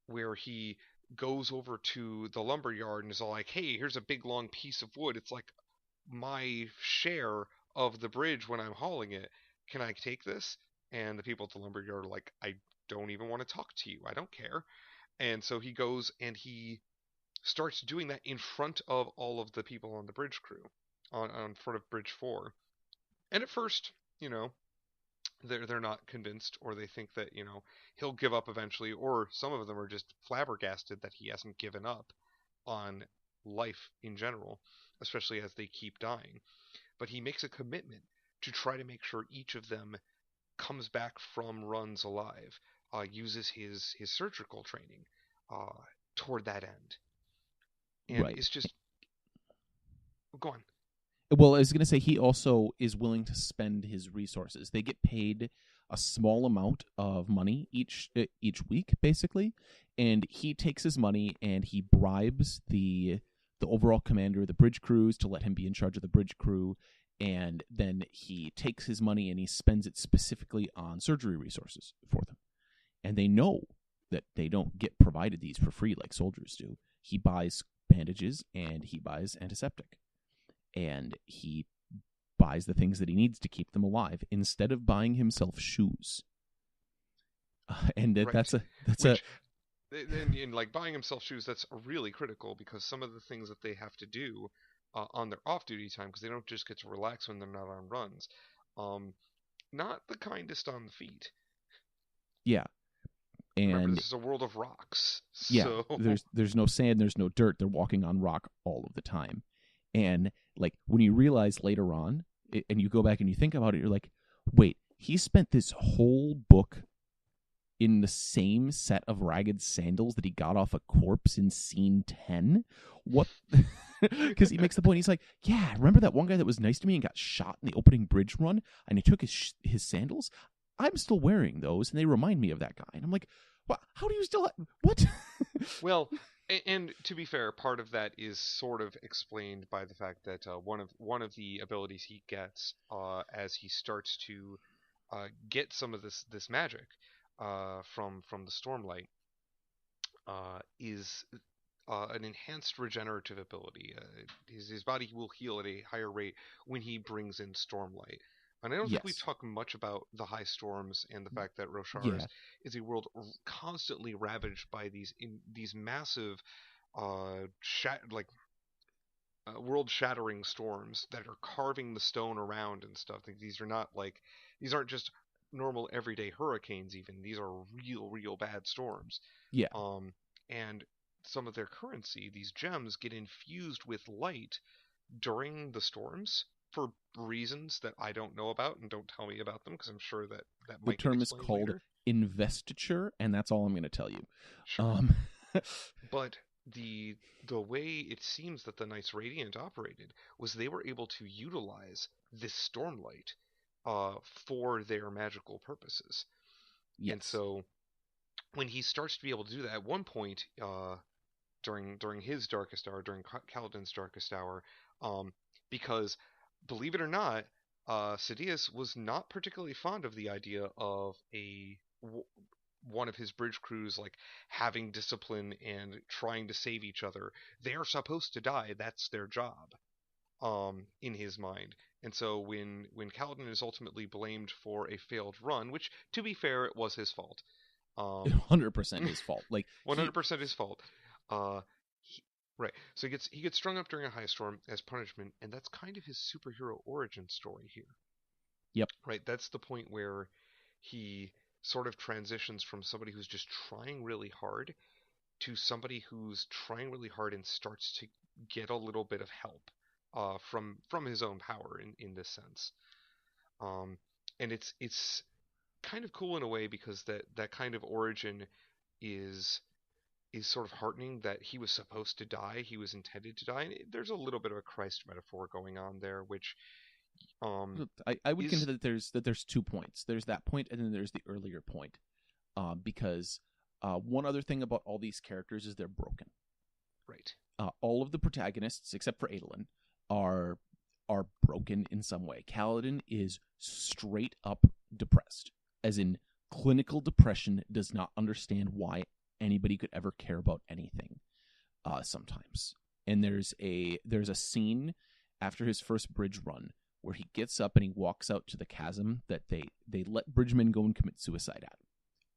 where he goes over to the lumber yard and is all like, hey, here's a big long piece of wood. It's like my share of the bridge when I'm hauling it. Can I take this? And the people at the lumber yard are like, I don't even want to talk to you. I don't care. And so he goes and he starts doing that in front of all of the people on the bridge crew, on front of Bridge 4. And at first, they're not convinced, or they think that, he'll give up eventually, or some of them are just flabbergasted that he hasn't given up on life in general, especially as they keep dying. But he makes a commitment to try to make sure each of them comes back from runs alive, uses his surgical training toward that end. And right. It's just... Go on. Well, I was going to say, he also is willing to spend his resources. They get paid a small amount of money each week, basically, and he takes his money and he bribes the overall commander of the bridge crews to let him be in charge of the bridge crew, and then he takes his money and he spends it specifically on surgery resources for them. And they know that they don't get provided these for free like soldiers do. He buys bandages and he buys antiseptic. And he buys the things that he needs to keep them alive instead of buying himself shoes. And Right. that's Which, in like buying himself shoes, that's really critical, because some of the things that they have to do on their off-duty time, because they don't just get to relax when they're not on runs, not the kindest on the feet. yeah. And remember, this is a world of rocks. yeah, So there's no sand, there's no dirt. They're walking on rock all of the time. And like when you realize later on, and you go back and you think about it, you're like, wait, he spent this whole book in the same set of ragged sandals that he got off a corpse in scene 10? What? Because he makes the point, he's like, yeah, remember that one guy that was nice to me and got shot in the opening bridge run, and he took his sandals? I'm still wearing those, and they remind me of that guy. And I'm like, what? How do you still... What? well, and to be fair, part of that is sort of explained by the fact that one of the abilities he gets as he starts to get some of this magic from the Stormlight is an enhanced regenerative ability. His body will heal at a higher rate when he brings in Stormlight. And I don't think we've talked much about the high storms and the fact that Roshar's is a world constantly ravaged by these massive, world-shattering storms that are carving the stone around and stuff. These aren't just normal everyday hurricanes. Even these are real bad storms. Yeah. And some of their currency, these gems, get infused with light during the storms, for reasons that I don't know about, and don't tell me about them, because I'm sure that might the term get is explained called later. investiture, and that's all I'm going to tell you. Sure. But the way it seems that the Knights Radiant operated was they were able to utilize this Stormlight for their magical purposes. Yes. And so when he starts to be able to do that, at one point during his darkest hour, during Kaladin's darkest hour, because believe it or not, Sidious was not particularly fond of the idea of one of his bridge crews like having discipline and trying to save each other. They are supposed to die. That's their job, in his mind. And so when Kaladin is ultimately blamed for a failed run, which, to be fair, it was his fault. 100% his fault. Like 100% his fault. Right. So he gets strung up during a high storm as punishment, and that's kind of his superhero origin story here. Yep. Right. That's the point where he sort of transitions from somebody who's just trying really hard to somebody who's trying really hard and starts to get a little bit of help from his own power in this sense. And it's kind of cool in a way, because that kind of origin is sort of heartening, that he was supposed to die, he was intended to die. And there's a little bit of a Christ metaphor going on there, which I would consider that there's 2 points. There's that point, and then there's the earlier point, because one other thing about all these characters is they're broken. Right. All of the protagonists, except for Adolin, are broken in some way. Kaladin is straight up depressed, as in clinical depression, does not understand why anybody could ever care about anything sometimes. And there's a scene after his first bridge run where he gets up and he walks out to the chasm that they let bridgemen go and commit suicide at.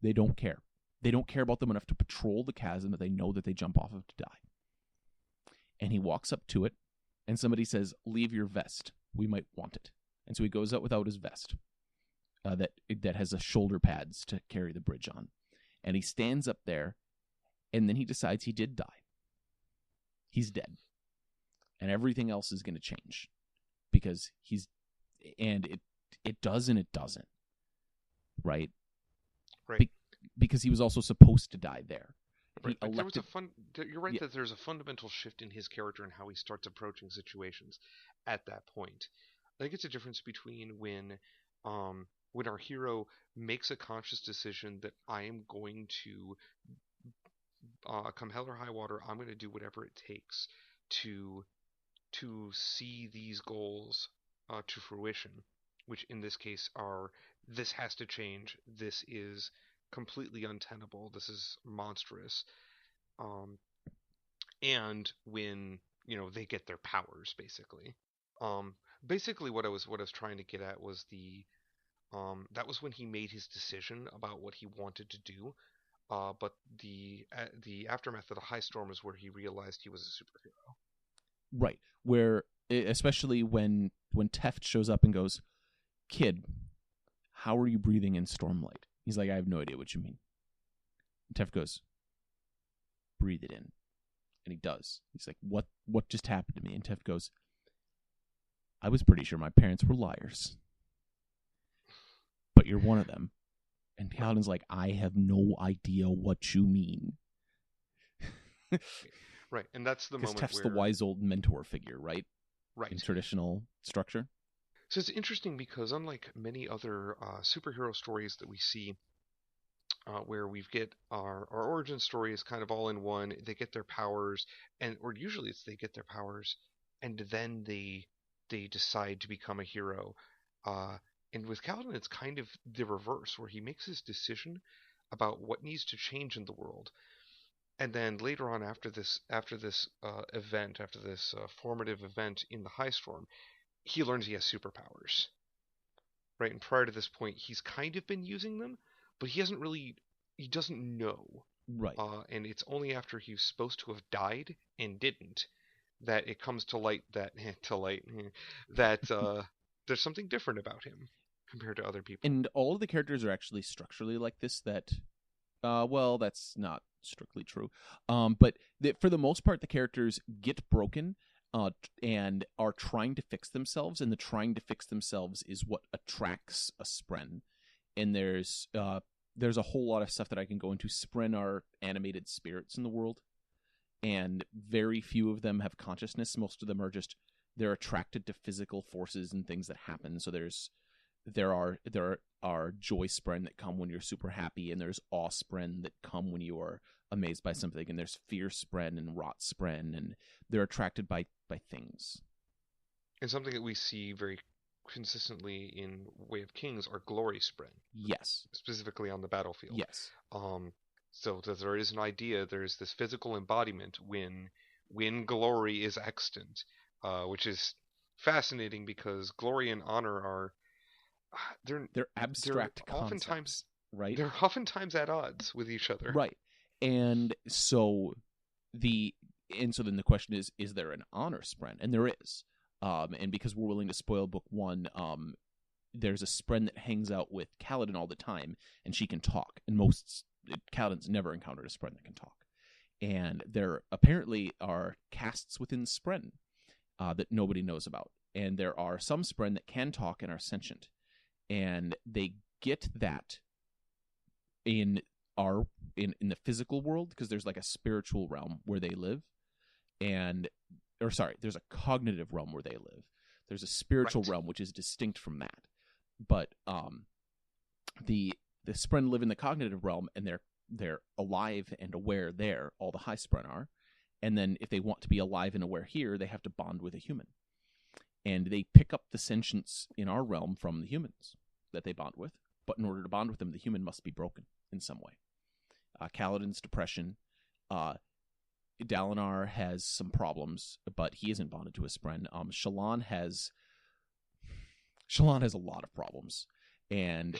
They don't care. They don't care about them enough to patrol the chasm that they know that they jump off of to die. And he walks up to it, and somebody says, "Leave your vest. We might want it." And so he goes out without his vest that has a shoulder pads to carry the bridge on. And he stands up there, and then he decides he did die. He's dead. And everything else is going to change. Because it does and it doesn't. Right? Right. Because he was also supposed to die there. Right. You're right, that there's a fundamental shift in his character and how he starts approaching situations at that point. I think it's a difference between when our hero makes a conscious decision that I am going to, come hell or high water, I'm going to do whatever it takes to see these goals to fruition, which in this case are, this has to change, this is completely untenable. This is monstrous. Um, and when they get their powers, basically. Basically, what I was trying to get at was that was when he made his decision about what he wanted to do. But the aftermath of the high storm is where he realized he was a superhero. Right. Where, especially when Teft shows up and goes, "Kid, how are you breathing in Stormlight?" He's like, "I have no idea what you mean." And Teft goes, "Breathe it in." And he does. He's like, What just happened to me?" And Teft goes, "I was pretty sure my parents were liars. But you're one of them." And Kaladin's like, "I have no idea what you mean." Right, and that's the moment Teft's where... the wise old mentor figure, right? Right. In traditional structure. So it's interesting because unlike many other superhero stories that we see, where we get our origin story is kind of all in one, they get their powers, or usually it's they get their powers, and then they decide to become a hero. And with Kaladin, it's kind of the reverse, where he makes his decision about what needs to change in the world. And then later on, after this formative event in the High Storm, he learns he has superpowers. Right, and prior to this point, he's kind of been using them, but he doesn't know. Right. And it's only after he's supposed to have died and didn't that it comes to light that there's something different about him compared to other people. And all of the characters are actually structurally like this. That, well, that's not strictly true. But for the most part, the characters get broken and are trying to fix themselves, and the trying to fix themselves is what attracts a Spren. And there's a whole lot of stuff that I can go into. Spren are animated spirits in the world, and very few of them have consciousness. Most of them they're attracted to physical forces and things that happen. So there are joy Spren that come when you're super happy, and there's awe Spren that come when you are amazed by something, and there's fear Spren and rot Spren, and they're attracted by things. And something that we see very consistently in Way of Kings are glory Spren. Yes. Specifically on the battlefield. Yes. So there is an idea, there's this physical embodiment when glory is extant, which is fascinating because glory and honor are they're abstract concepts, oftentimes, right? They're oftentimes at odds with each other. Right. And so then the question is there an honor Spren? And there is. And because we're willing to spoil book 1, there's a Spren that hangs out with Kaladin all the time, and she can talk. And Kaladin's never encountered a Spren that can talk. And there apparently are castes within Spren that nobody knows about. And there are some Spren that can talk and are sentient. And they get that in the physical world, because there's like a spiritual realm where they live. There's a cognitive realm where they live. There's a spiritual realm which is distinct from that. But the Spren live in the cognitive realm, and they're alive and aware there. All the high Spren are. And then if they want to be alive and aware here, they have to bond with a human. And they pick up the sentience in our realm from the humans that they bond with. But in order to bond with them, the human must be broken in some way. Kaladin's depression. Dalinar has some problems, but he isn't bonded to a Spren. Shallan has a lot of problems, and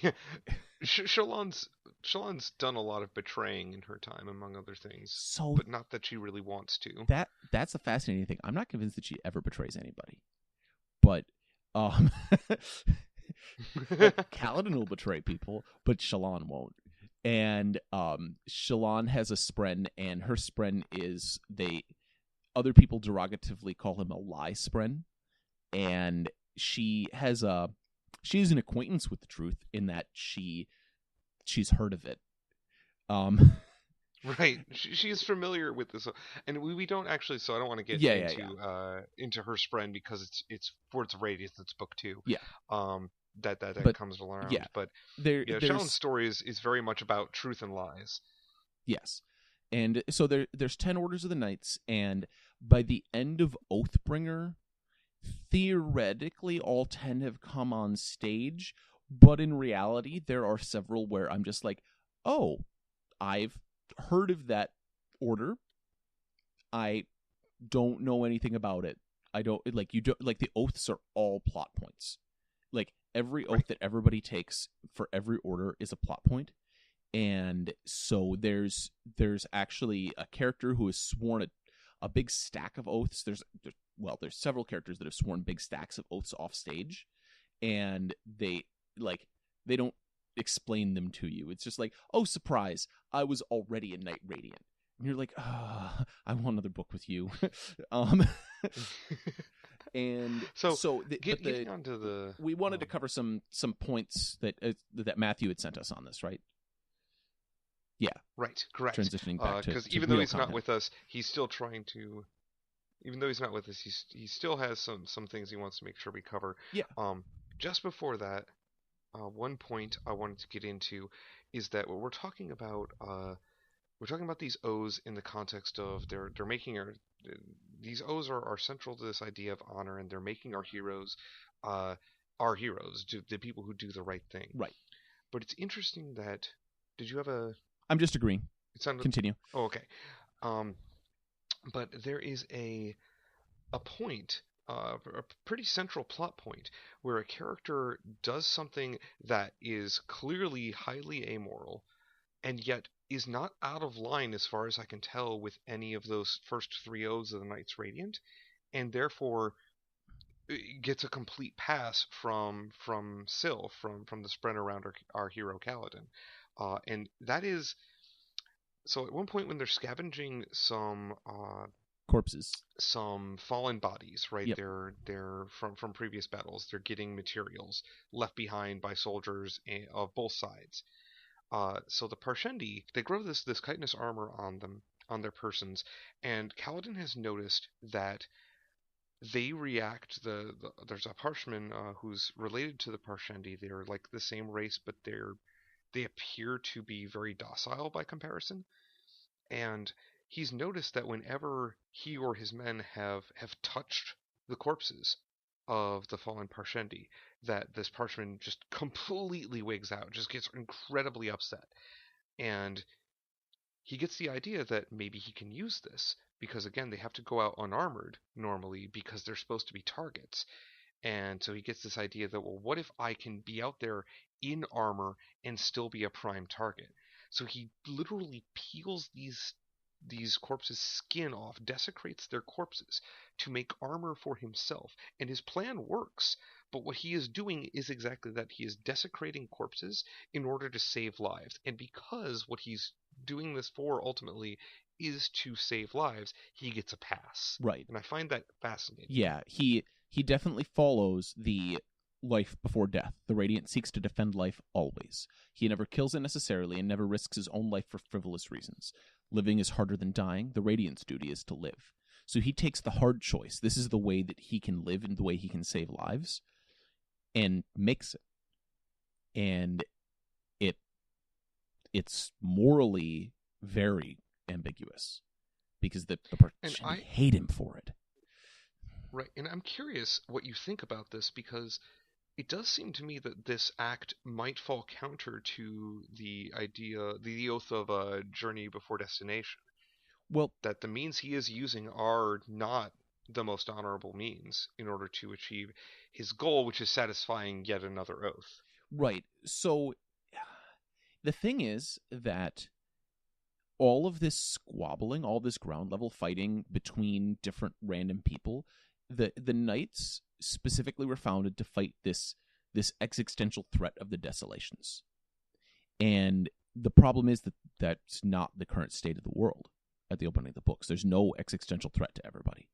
Shallan's done a lot of betraying in her time, among other things. But not that she really wants to. That's the fascinating thing. I'm not convinced that she ever betrays anybody, but Kaladin will betray people, but Shallan won't. And Shallan has a Spren, and her Spren is other people derogatively call him a lie Spren, and she has an acquaintance with the truth in that she's heard of it. Right, she is familiar with this, and we don't actually. So I don't want to get into her Spren because it's for its radius. It's book 2. Yeah. That comes around. Yeah, but Shallan's story is very much about truth and lies. Yes. And so there's 10 Orders of the Knights, and by the end of Oathbringer, theoretically all 10 have come on stage, but in reality there are several where I'm just like, oh, I've heard of that order. I don't know anything about it. I don't like you don't like the oaths are all plot points. Like every oath that everybody takes for every order is a plot point. And so there's actually a character who has sworn a big stack of oaths. There's several characters that have sworn big stacks of oaths off stage, and they don't explain them to you. It's just like, oh, surprise, I was already a Knight Radiant. And you're like, I want another book with you. And getting onto the, we wanted to cover some points that Matthew had sent us on this, right? Yeah. Right. Correct. Transitioning back to because even though he's not with us, he's still trying to. Even though he's not with us, he still has some things he wants to make sure we cover. Yeah. Just before that, one point I wanted to get into is that what we're talking about these O's in the context of they're making these O's are central to this idea of honor, and they're making our heroes the people who do the right thing. Right. But it's interesting that did you have a? I'm just agreeing. Continue. Oh, okay. But there is a point, a pretty central plot point, where a character does something that is clearly highly amoral, and yet is not out of line as far as I can tell with any of those first 3 O's of the Knights Radiant, and therefore gets a complete pass from Syl, from the spread around our hero Kaladin. And that is, so at one point when they're scavenging some corpses, some fallen bodies, right? Yep. They're from previous battles. They're getting materials left behind by soldiers of both sides. So the Parshendi, they grow this chitinous armor on them, on their persons, and Kaladin has noticed that they react. There's a Parshman who's related to the Parshendi. They're like the same race, but they appear to be very docile by comparison. And he's noticed that whenever he or his men have touched the corpses of the fallen Parshendi, that this Parshman just completely wigs out, just gets incredibly upset. And he gets the idea that maybe he can use this, because again, they have to go out unarmored normally because they're supposed to be targets. And so he gets this idea that, well, what if I can be out there in armor and still be a prime target? So he literally peels these corpses' skin off, desecrates their corpses to make armor for himself. And his plan works, but what he is doing is exactly that. He is desecrating corpses in order to save lives. And because what he's doing this for ultimately is to save lives, he gets a pass. Right. And I find that fascinating. Yeah, he definitely follows the life before death. The Radiant seeks to defend life always. He never kills unnecessarily and never risks his own life for frivolous reasons. Living is harder than dying. The Radiant's duty is to live. So he takes the hard choice. This is the way that he can live and the way he can save lives, and makes it. And it's morally very ambiguous because the Parshendi hate him for it. Right, and I'm curious what you think about this, because it does seem to me that this act might fall counter to the idea, the oath of a journey before destination. Well, that the means he is using are not the most honorable means in order to achieve his goal, which is satisfying yet another oath. Right. So the thing is that all of this squabbling, all this ground level fighting between different random people, the Knights specifically were founded to fight this existential threat of the Desolations. And the problem is that that's not the current state of the world at the opening of the books. There's no existential threat to everybody.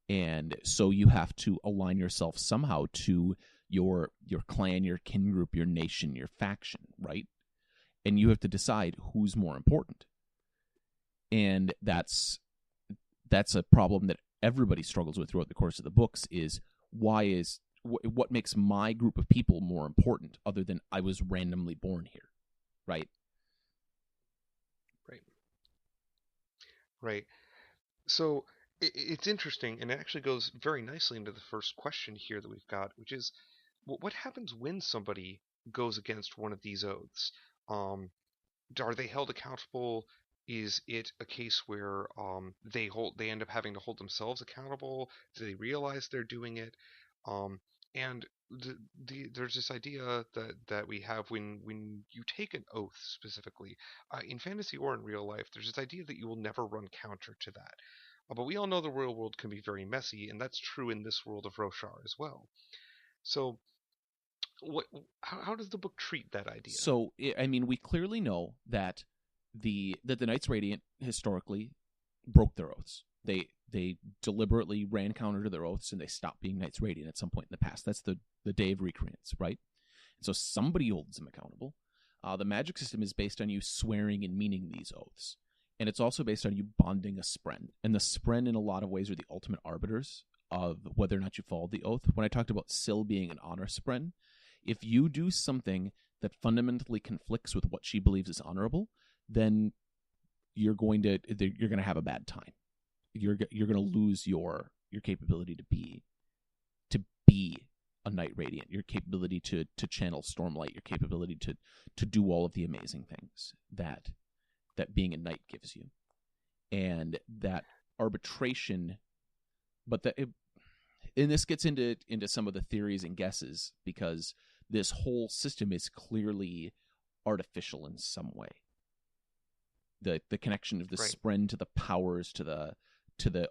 And so you have to align yourself somehow to your clan, your kin group, your nation, your faction, right? And you have to decide who's more important. And that's a problem that everybody struggles with throughout the course of the books, is what makes my group of people more important other than I was randomly born here, right? Right. So it's interesting, and it actually goes very nicely into the first question here that we've got, which is, what happens when somebody goes against one of these oaths? are they held accountable? Is it a case where they end up having to hold themselves accountable? Do they realize they're doing it? And there's this idea that we have when you take an oath specifically in fantasy or in real life. There's this idea that you will never run counter to that. But we all know the real world can be very messy, and that's true in this world of Roshar as well. So, what? How does the book treat that idea? So, I mean, we clearly know that the Knights Radiant historically broke their oaths. They deliberately ran counter to their oaths, and they stopped being Knights Radiant at some point in the past. That's the Day of Recreance, right? So somebody holds them accountable. The magic system is based on you swearing and meaning these oaths. And it's also based on you bonding a spren. And the spren, in a lot of ways, are the ultimate arbiters of whether or not you followed the oath. When I talked about Syl being an honor spren, if you do something that fundamentally conflicts with what she believes is honorable, then you're going to have a bad time. You're going to lose your capability to be a Knight Radiant, your capability to channel Stormlight, your capability to do all of the amazing things that being a knight gives you, and that arbitration. But and this gets into some of the theories and guesses, because this whole system is clearly artificial in some way. The connection of the spren to the powers to the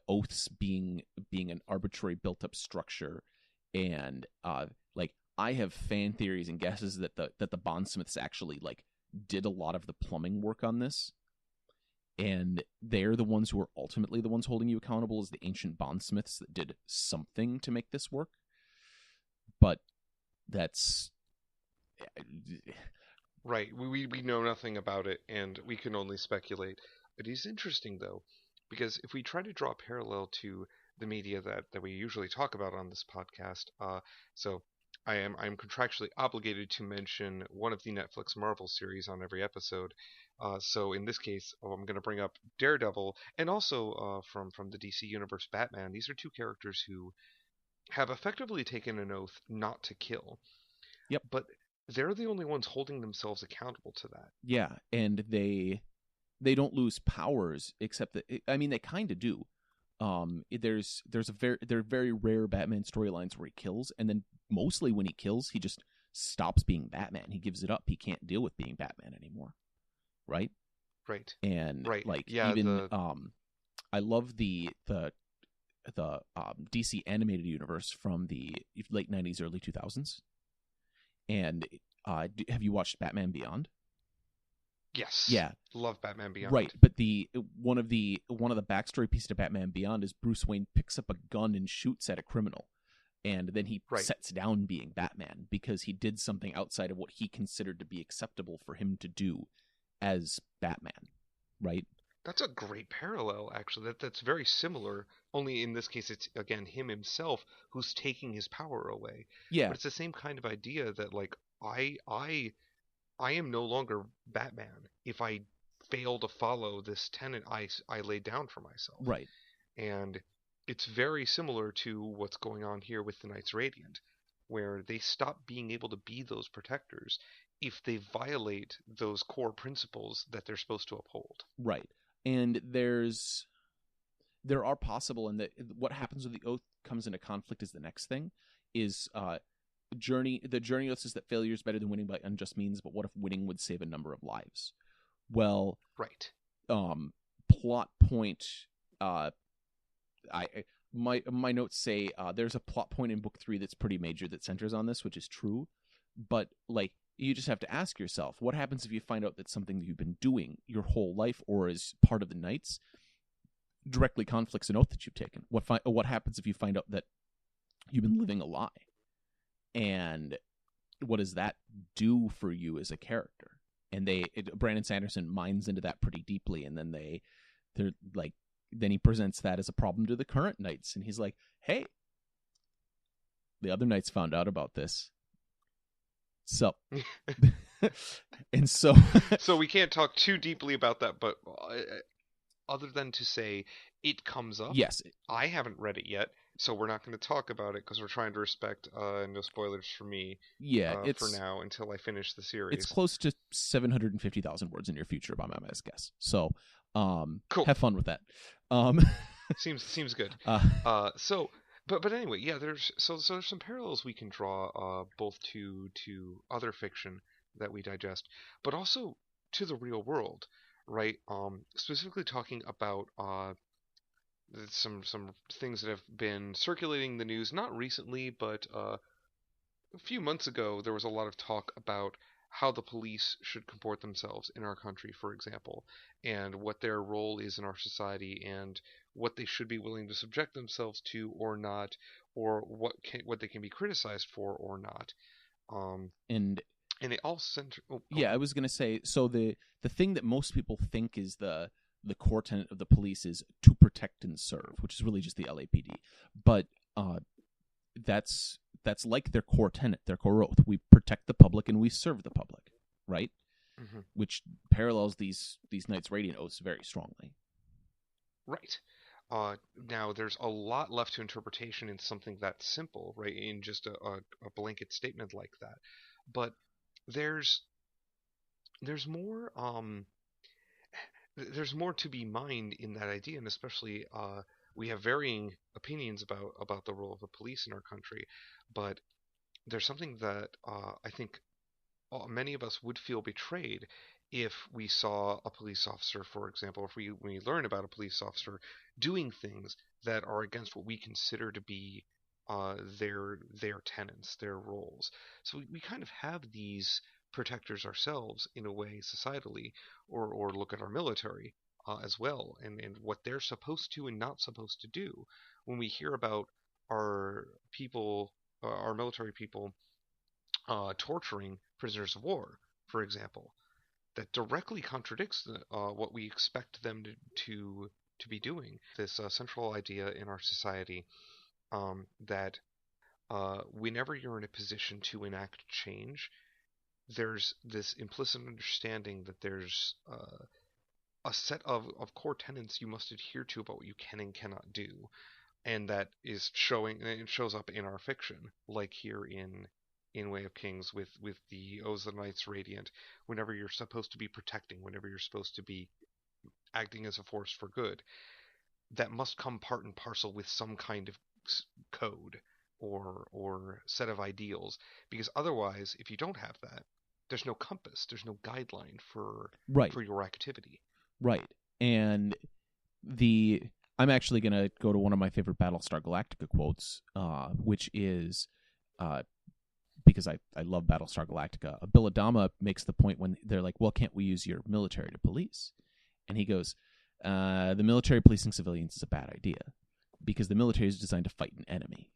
oaths being an arbitrary built up structure, and I have fan theories and guesses that the bondsmiths actually did a lot of the plumbing work on this, and they're the ones who are ultimately the ones holding you accountable, as the ancient bondsmiths that did something to make this work. But that's right. We know nothing about it, and we can only speculate. It is interesting, though, because if we try to draw a parallel to the media that we usually talk about on this podcast, so I'm contractually obligated to mention one of the Netflix Marvel series on every episode. So in this case, I'm going to bring up Daredevil, and also from the DC Universe, Batman. These are two characters who have effectively taken an oath not to kill. Yep. But they're the only ones holding themselves accountable to that. Yeah, and they don't lose powers, except that they kind of do. There are very rare Batman storylines where he kills, and then mostly when he kills, he just stops being Batman. He gives it up. He can't deal with being Batman anymore, right? Right. And right. I love the DC animated universe from the late 90s, early 2000s. And have you watched Batman Beyond? Yes. Yeah. Love Batman Beyond. Right, but one of the backstory pieces to Batman Beyond is Bruce Wayne picks up a gun and shoots at a criminal, and then he sets down being Batman because he did something outside of what he considered to be acceptable for him to do as Batman, right? That's a great parallel, actually. That's very similar, only in this case it's, again, him himself who's taking his power away. Yeah. But it's the same kind of idea that, I am no longer Batman if I fail to follow this tenet I laid down for myself. Right. And it's very similar to what's going on here with the Knights Radiant, where they stop being able to be those protectors if they violate those core principles that they're supposed to uphold. Right. And there are possible, and that what happens when the oath comes into conflict is the next thing, is the journey oath says that failure is better than winning by unjust means, but what if winning would save a number of lives? Well, right. Plot point. My notes say there's a plot point in book 3 that's pretty major that centers on this, which is true. But you just have to ask yourself, what happens if you find out that something that you've been doing your whole life, or as part of the Knights, directly conflicts an oath that you've taken? What happens if you find out that you've been living a lie? And what does that do for you as a character? And Brandon Sanderson mines into that pretty deeply, and then then he presents that as a problem to the current Knights, and he's like, hey, the other Knights found out about this. So, and so we can't talk too deeply about that, but other than to say it comes up. Yes. I haven't read it yet. So we're not going to talk about it because we're trying to respect no spoilers for me Yeah, for now until I finish the it's series. close to 750,000 words in your future by my best guess. So, Cool. have fun with that. Seems good. uh, So but anyway, yeah, there's some parallels we can draw both to other fiction that we digest, but also to the real world, right? Specifically talking about some things that have been circulating the news, not recently, but a few months ago, there was a lot of talk about how the police should comport themselves in our country, for example, and what their role is in our society, and what they should be willing to subject themselves to or not, or what they can be criticized for or not. Um, and and it all center. Oh, go yeah, I ahead. was gonna say. So the thing that most people think is the core tenet of the police is to protect and serve, which is really just the LAPD. But that's like their core tenet, their core oath. We protect the public and we serve the public, right? Hmm. Which parallels these Knights Radiant oaths very strongly. Right. Now, there's a lot left to interpretation in something that simple, right? In just a blanket statement like that. But there's there's more there's more to be mined in that idea, and especially we have varying opinions about the role of the police in our country. But there's something that I think many of us would feel betrayed if we saw a police officer, for example, if we learn about a police officer doing things that are against what we consider to be their tenets, their roles. So we kind of have these protectors ourselves in a way societally, or look at our military as well, and what they're supposed to and not supposed to do. When we hear about our people, our military people torturing prisoners of war, for example, that directly contradicts what we expect them to be doing. This central idea in our society that whenever you're in a position to enact change, there's this implicit understanding that there's a set of core tenets you must adhere to about what you can and cannot do, and that is showing, and it shows up in our fiction, like here in Way of Kings with the Oaths of the Knights Radiant. Whenever you're supposed to be protecting, whenever you're supposed to be acting as a force for good, that must come part and parcel with some kind of code or set of ideals, because otherwise, if you don't have that, there's no compass, there's no guideline Right, for your activity. right. And the I'm actually gonna go to one of my favorite Battlestar Galactica quotes, which is because I love Battlestar Galactica. Bill Adama makes the point when they're like, "Well, can't we use your military to police?" And he goes, "The military policing civilians is a bad idea because the military is designed to fight an enemy.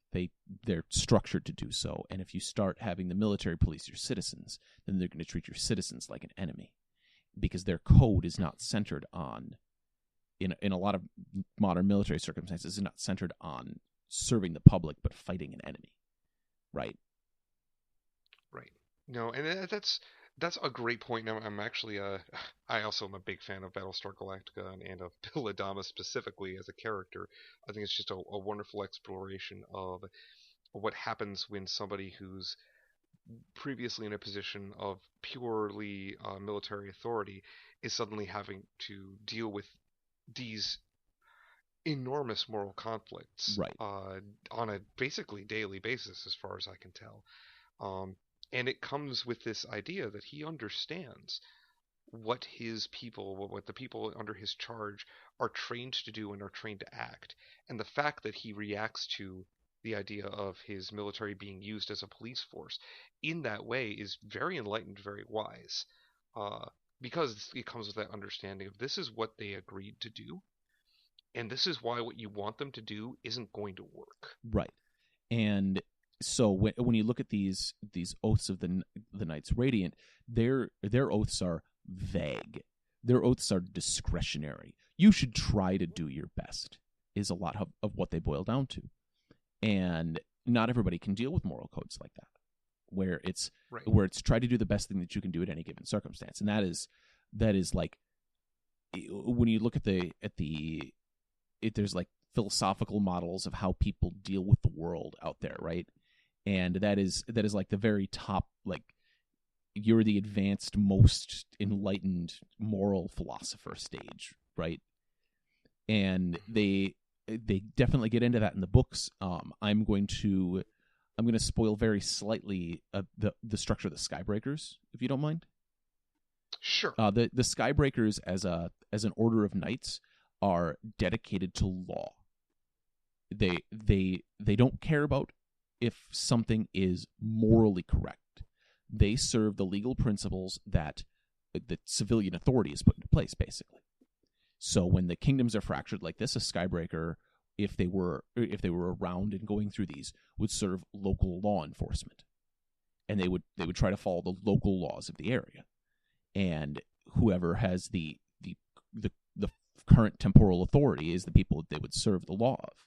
They're structured to do so. And if you start having the military police your citizens, then they're going to treat your citizens like an enemy because their code is not centered on, in a lot of modern military circumstances, is not centered on serving the public but fighting an enemy, right?" Right. No, and that's a great point. Now, I'm actually I also am a big fan of Battlestar Galactica and of Bill Adama specifically as a character. I think it's just a wonderful exploration of what happens when somebody who's previously in a position of purely military authority is suddenly having to deal with these enormous moral conflicts Right. on a basically daily basis, as far as I can tell. And it comes with this idea that he understands what his people, what the people under his charge are trained to do and are trained to act. And the fact that he reacts to the idea of his military being used as a police force in that way is very enlightened, very wise, uh, because it comes with that understanding of this is what they agreed to do, and this is why what you want them to do isn't going to work. Right. And so when you look at these oaths of the Knights Radiant, their oaths are vague. Their oaths are discretionary. You should try to do your best is a lot of what they boil down to. And not everybody can deal with moral codes like that, where it's Right. try to do the best thing that you can do at any given circumstance. And that is like when you look at there's like philosophical models of how people deal with the world out there, right? And that is like the very top, like, you're the advanced, most enlightened moral philosopher stage, right? And they definitely get into that in the books. I'm going to spoil very slightly the structure of the Skybreakers, if you don't mind. Sure. The Skybreakers as an order of knights are dedicated to law. They don't care about if something is morally correct. They serve the legal principles that civilian authority is put into place, basically. So when the kingdoms are fractured like this, a Skybreaker, if they were around and going through these, would serve local law enforcement, and they would try to follow the local laws of the area. And whoever has the current temporal authority is the people that they would serve the law of,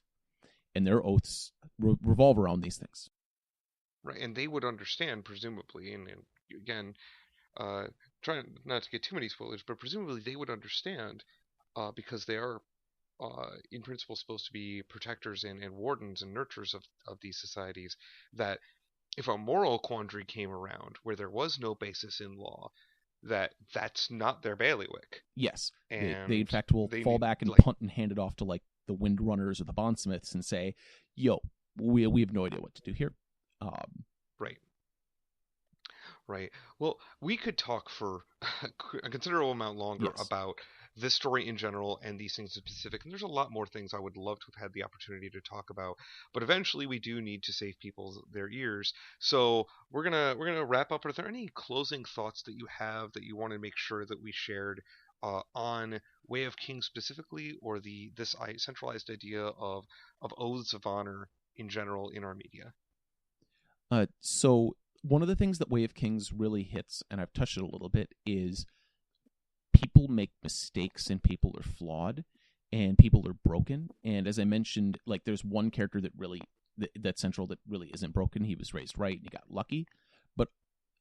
and their oaths revolve around these things. Right, and they would understand, presumably, and again, trying not to get too many spoilers, but presumably they would understand, because they are, in principle, supposed to be protectors and wardens and nurturers of these societies, that if a moral quandary came around where there was no basis in law, that's not their bailiwick. Yes, and they in fact will fall back and punt and hand it off to like the Windrunners or the Bondsmiths and say, "Yo, we have no idea what to do here." Right. Well, we could talk for a considerable amount longer about this story in general and these things in specific, and there's a lot more things I would love to have had the opportunity to talk about, but eventually we do need to save their ears. So we're gonna wrap up. Are there any closing thoughts that you have that you want to make sure that we shared on Way of Kings specifically, or this centralized idea of oaths of honor in general in our media? So one of the things that Way of Kings really hits, and I've touched it a little bit, is people make mistakes and people are flawed and people are broken. And as I mentioned, like, there's one character that's central that really isn't broken. He was raised right and he got lucky. But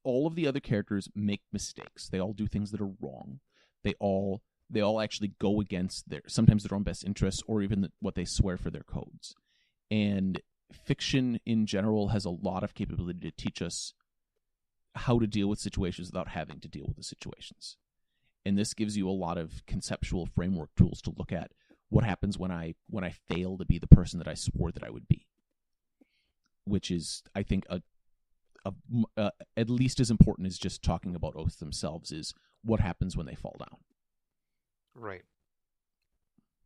all of the other characters make mistakes. They all do things that are wrong. They all actually go against sometimes their own best interests, or even what they swear for their codes. And fiction in general has a lot of capability to teach us how to deal with situations without having to deal with the situations. And this gives you a lot of conceptual framework tools to look at what happens when I fail to be the person that I swore that I would be, which is, I think, at least as important as just talking about oaths themselves, is what happens when they fall down. Right.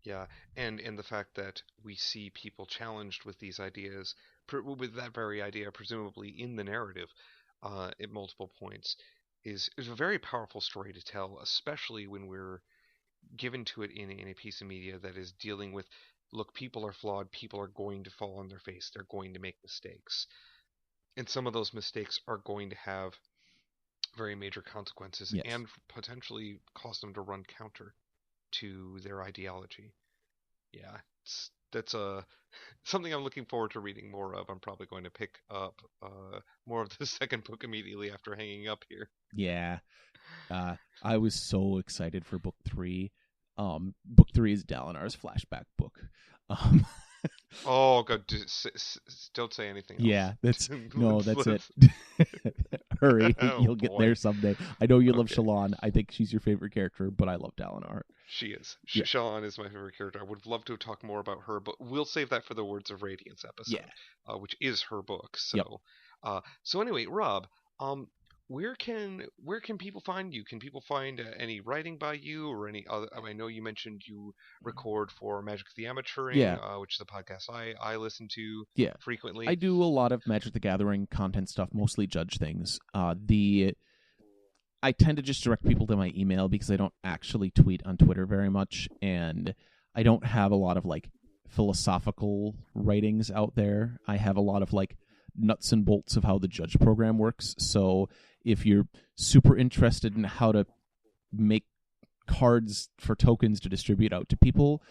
Yeah, and the fact that we see people challenged with these ideas, with that very idea, presumably in the narrative, at multiple points, is a very powerful story to tell, especially when we're given to it in a piece of media that is dealing with, look, people are flawed, people are going to fall on their face, they're going to make mistakes, and some of those mistakes are going to have very major consequences, and potentially cause them to run counter to their ideology. Yeah, that's something I'm looking forward to reading more of. I'm probably going to pick up more of the second book immediately after hanging up here. Yeah, I was so excited for book 3. Book 3 is Dalinar's flashback book. Oh God! Don't say anything else. Yeah, that's it. Hurry, you'll get there someday. I know you love Shallan. I think she's your favorite character, but I love Dalinar. She is. Shallan is my favorite character. I would love to talk more about her, but we'll save that for the Words of Radiance episode, which is her book. So, so anyway, Rob, where can people find you? Can people find any writing by you or any other? I know you mentioned you record for Magic the Amateuring, which is a podcast I listen to frequently. I do a lot of Magic the Gathering content stuff, mostly judge things. I tend to just direct people to my email because I don't actually tweet on Twitter very much, and I don't have a lot of like philosophical writings out there. I have a lot of like nuts and bolts of how the judge program works. So if you're super interested in how to make cards for tokens to distribute out to people,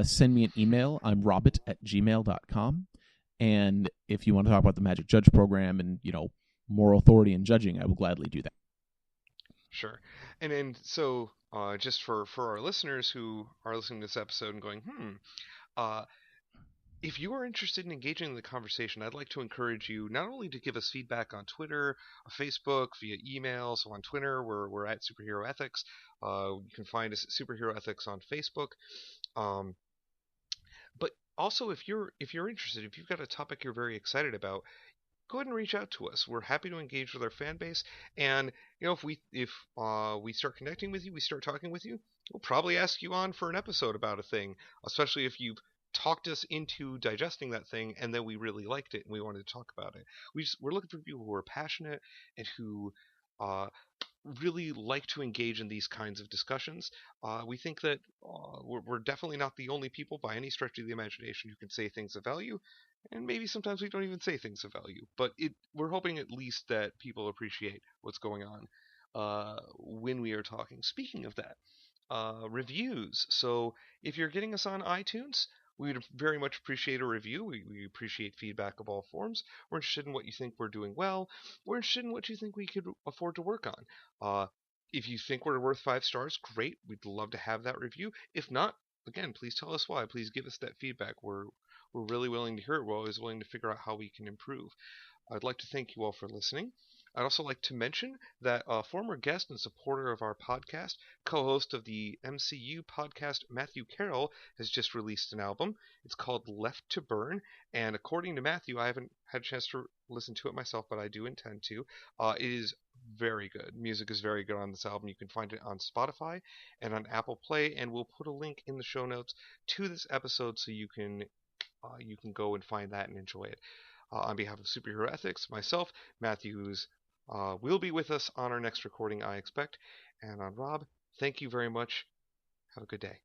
send me an email. I'm robert@gmail.com. And if you want to talk about the Magic Judge program and, moral authority in judging, I will gladly do that. Sure. And so just for our listeners who are listening to this episode and going, if you are interested in engaging in the conversation, I'd like to encourage you not only to give us feedback on Twitter, Facebook, via email. So on Twitter, we're at Superhero Ethics. You can find us at Superhero Ethics on Facebook. Um, but also, if you're interested, if you've got a topic you're very excited about, go ahead and reach out to us. We're happy to engage with our fan base, and if we start connecting with you, we start talking with you, we'll probably ask you on for an episode about a thing, especially if you've talked us into digesting that thing and then we really liked it and we wanted to talk about it. We're looking for people who are passionate and who uh, really like to engage in these kinds of discussions. We think that we're definitely not the only people by any stretch of the imagination who can say things of value, and maybe sometimes we don't even say things of value. But we're hoping at least that people appreciate what's going on when we are talking. Speaking of that, reviews. So if you're getting us on iTunes, we would very much appreciate a review. We appreciate feedback of all forms. We're interested in what you think we're doing well. We're interested in what you think we could afford to work on. If you think we're worth 5 stars, great. We'd love to have that review. If not, again, please tell us why. Please give us that feedback. We're really willing to hear it. We're always willing to figure out how we can improve. I'd like to thank you all for listening. I'd also like to mention that a former guest and supporter of our podcast, co-host of the MCU podcast, Matthew Carroll, has just released an album. It's called Left to Burn, and according to Matthew, I haven't had a chance to listen to it myself, but I do intend to. It is very good. Music is very good on this album. You can find it on Spotify and on Apple Play, and we'll put a link in the show notes to this episode so you can go and find that and enjoy it. On behalf of Superhero Ethics, myself, Matthews, will be with us on our next recording, I expect. And on Rob, thank you very much. Have a good day.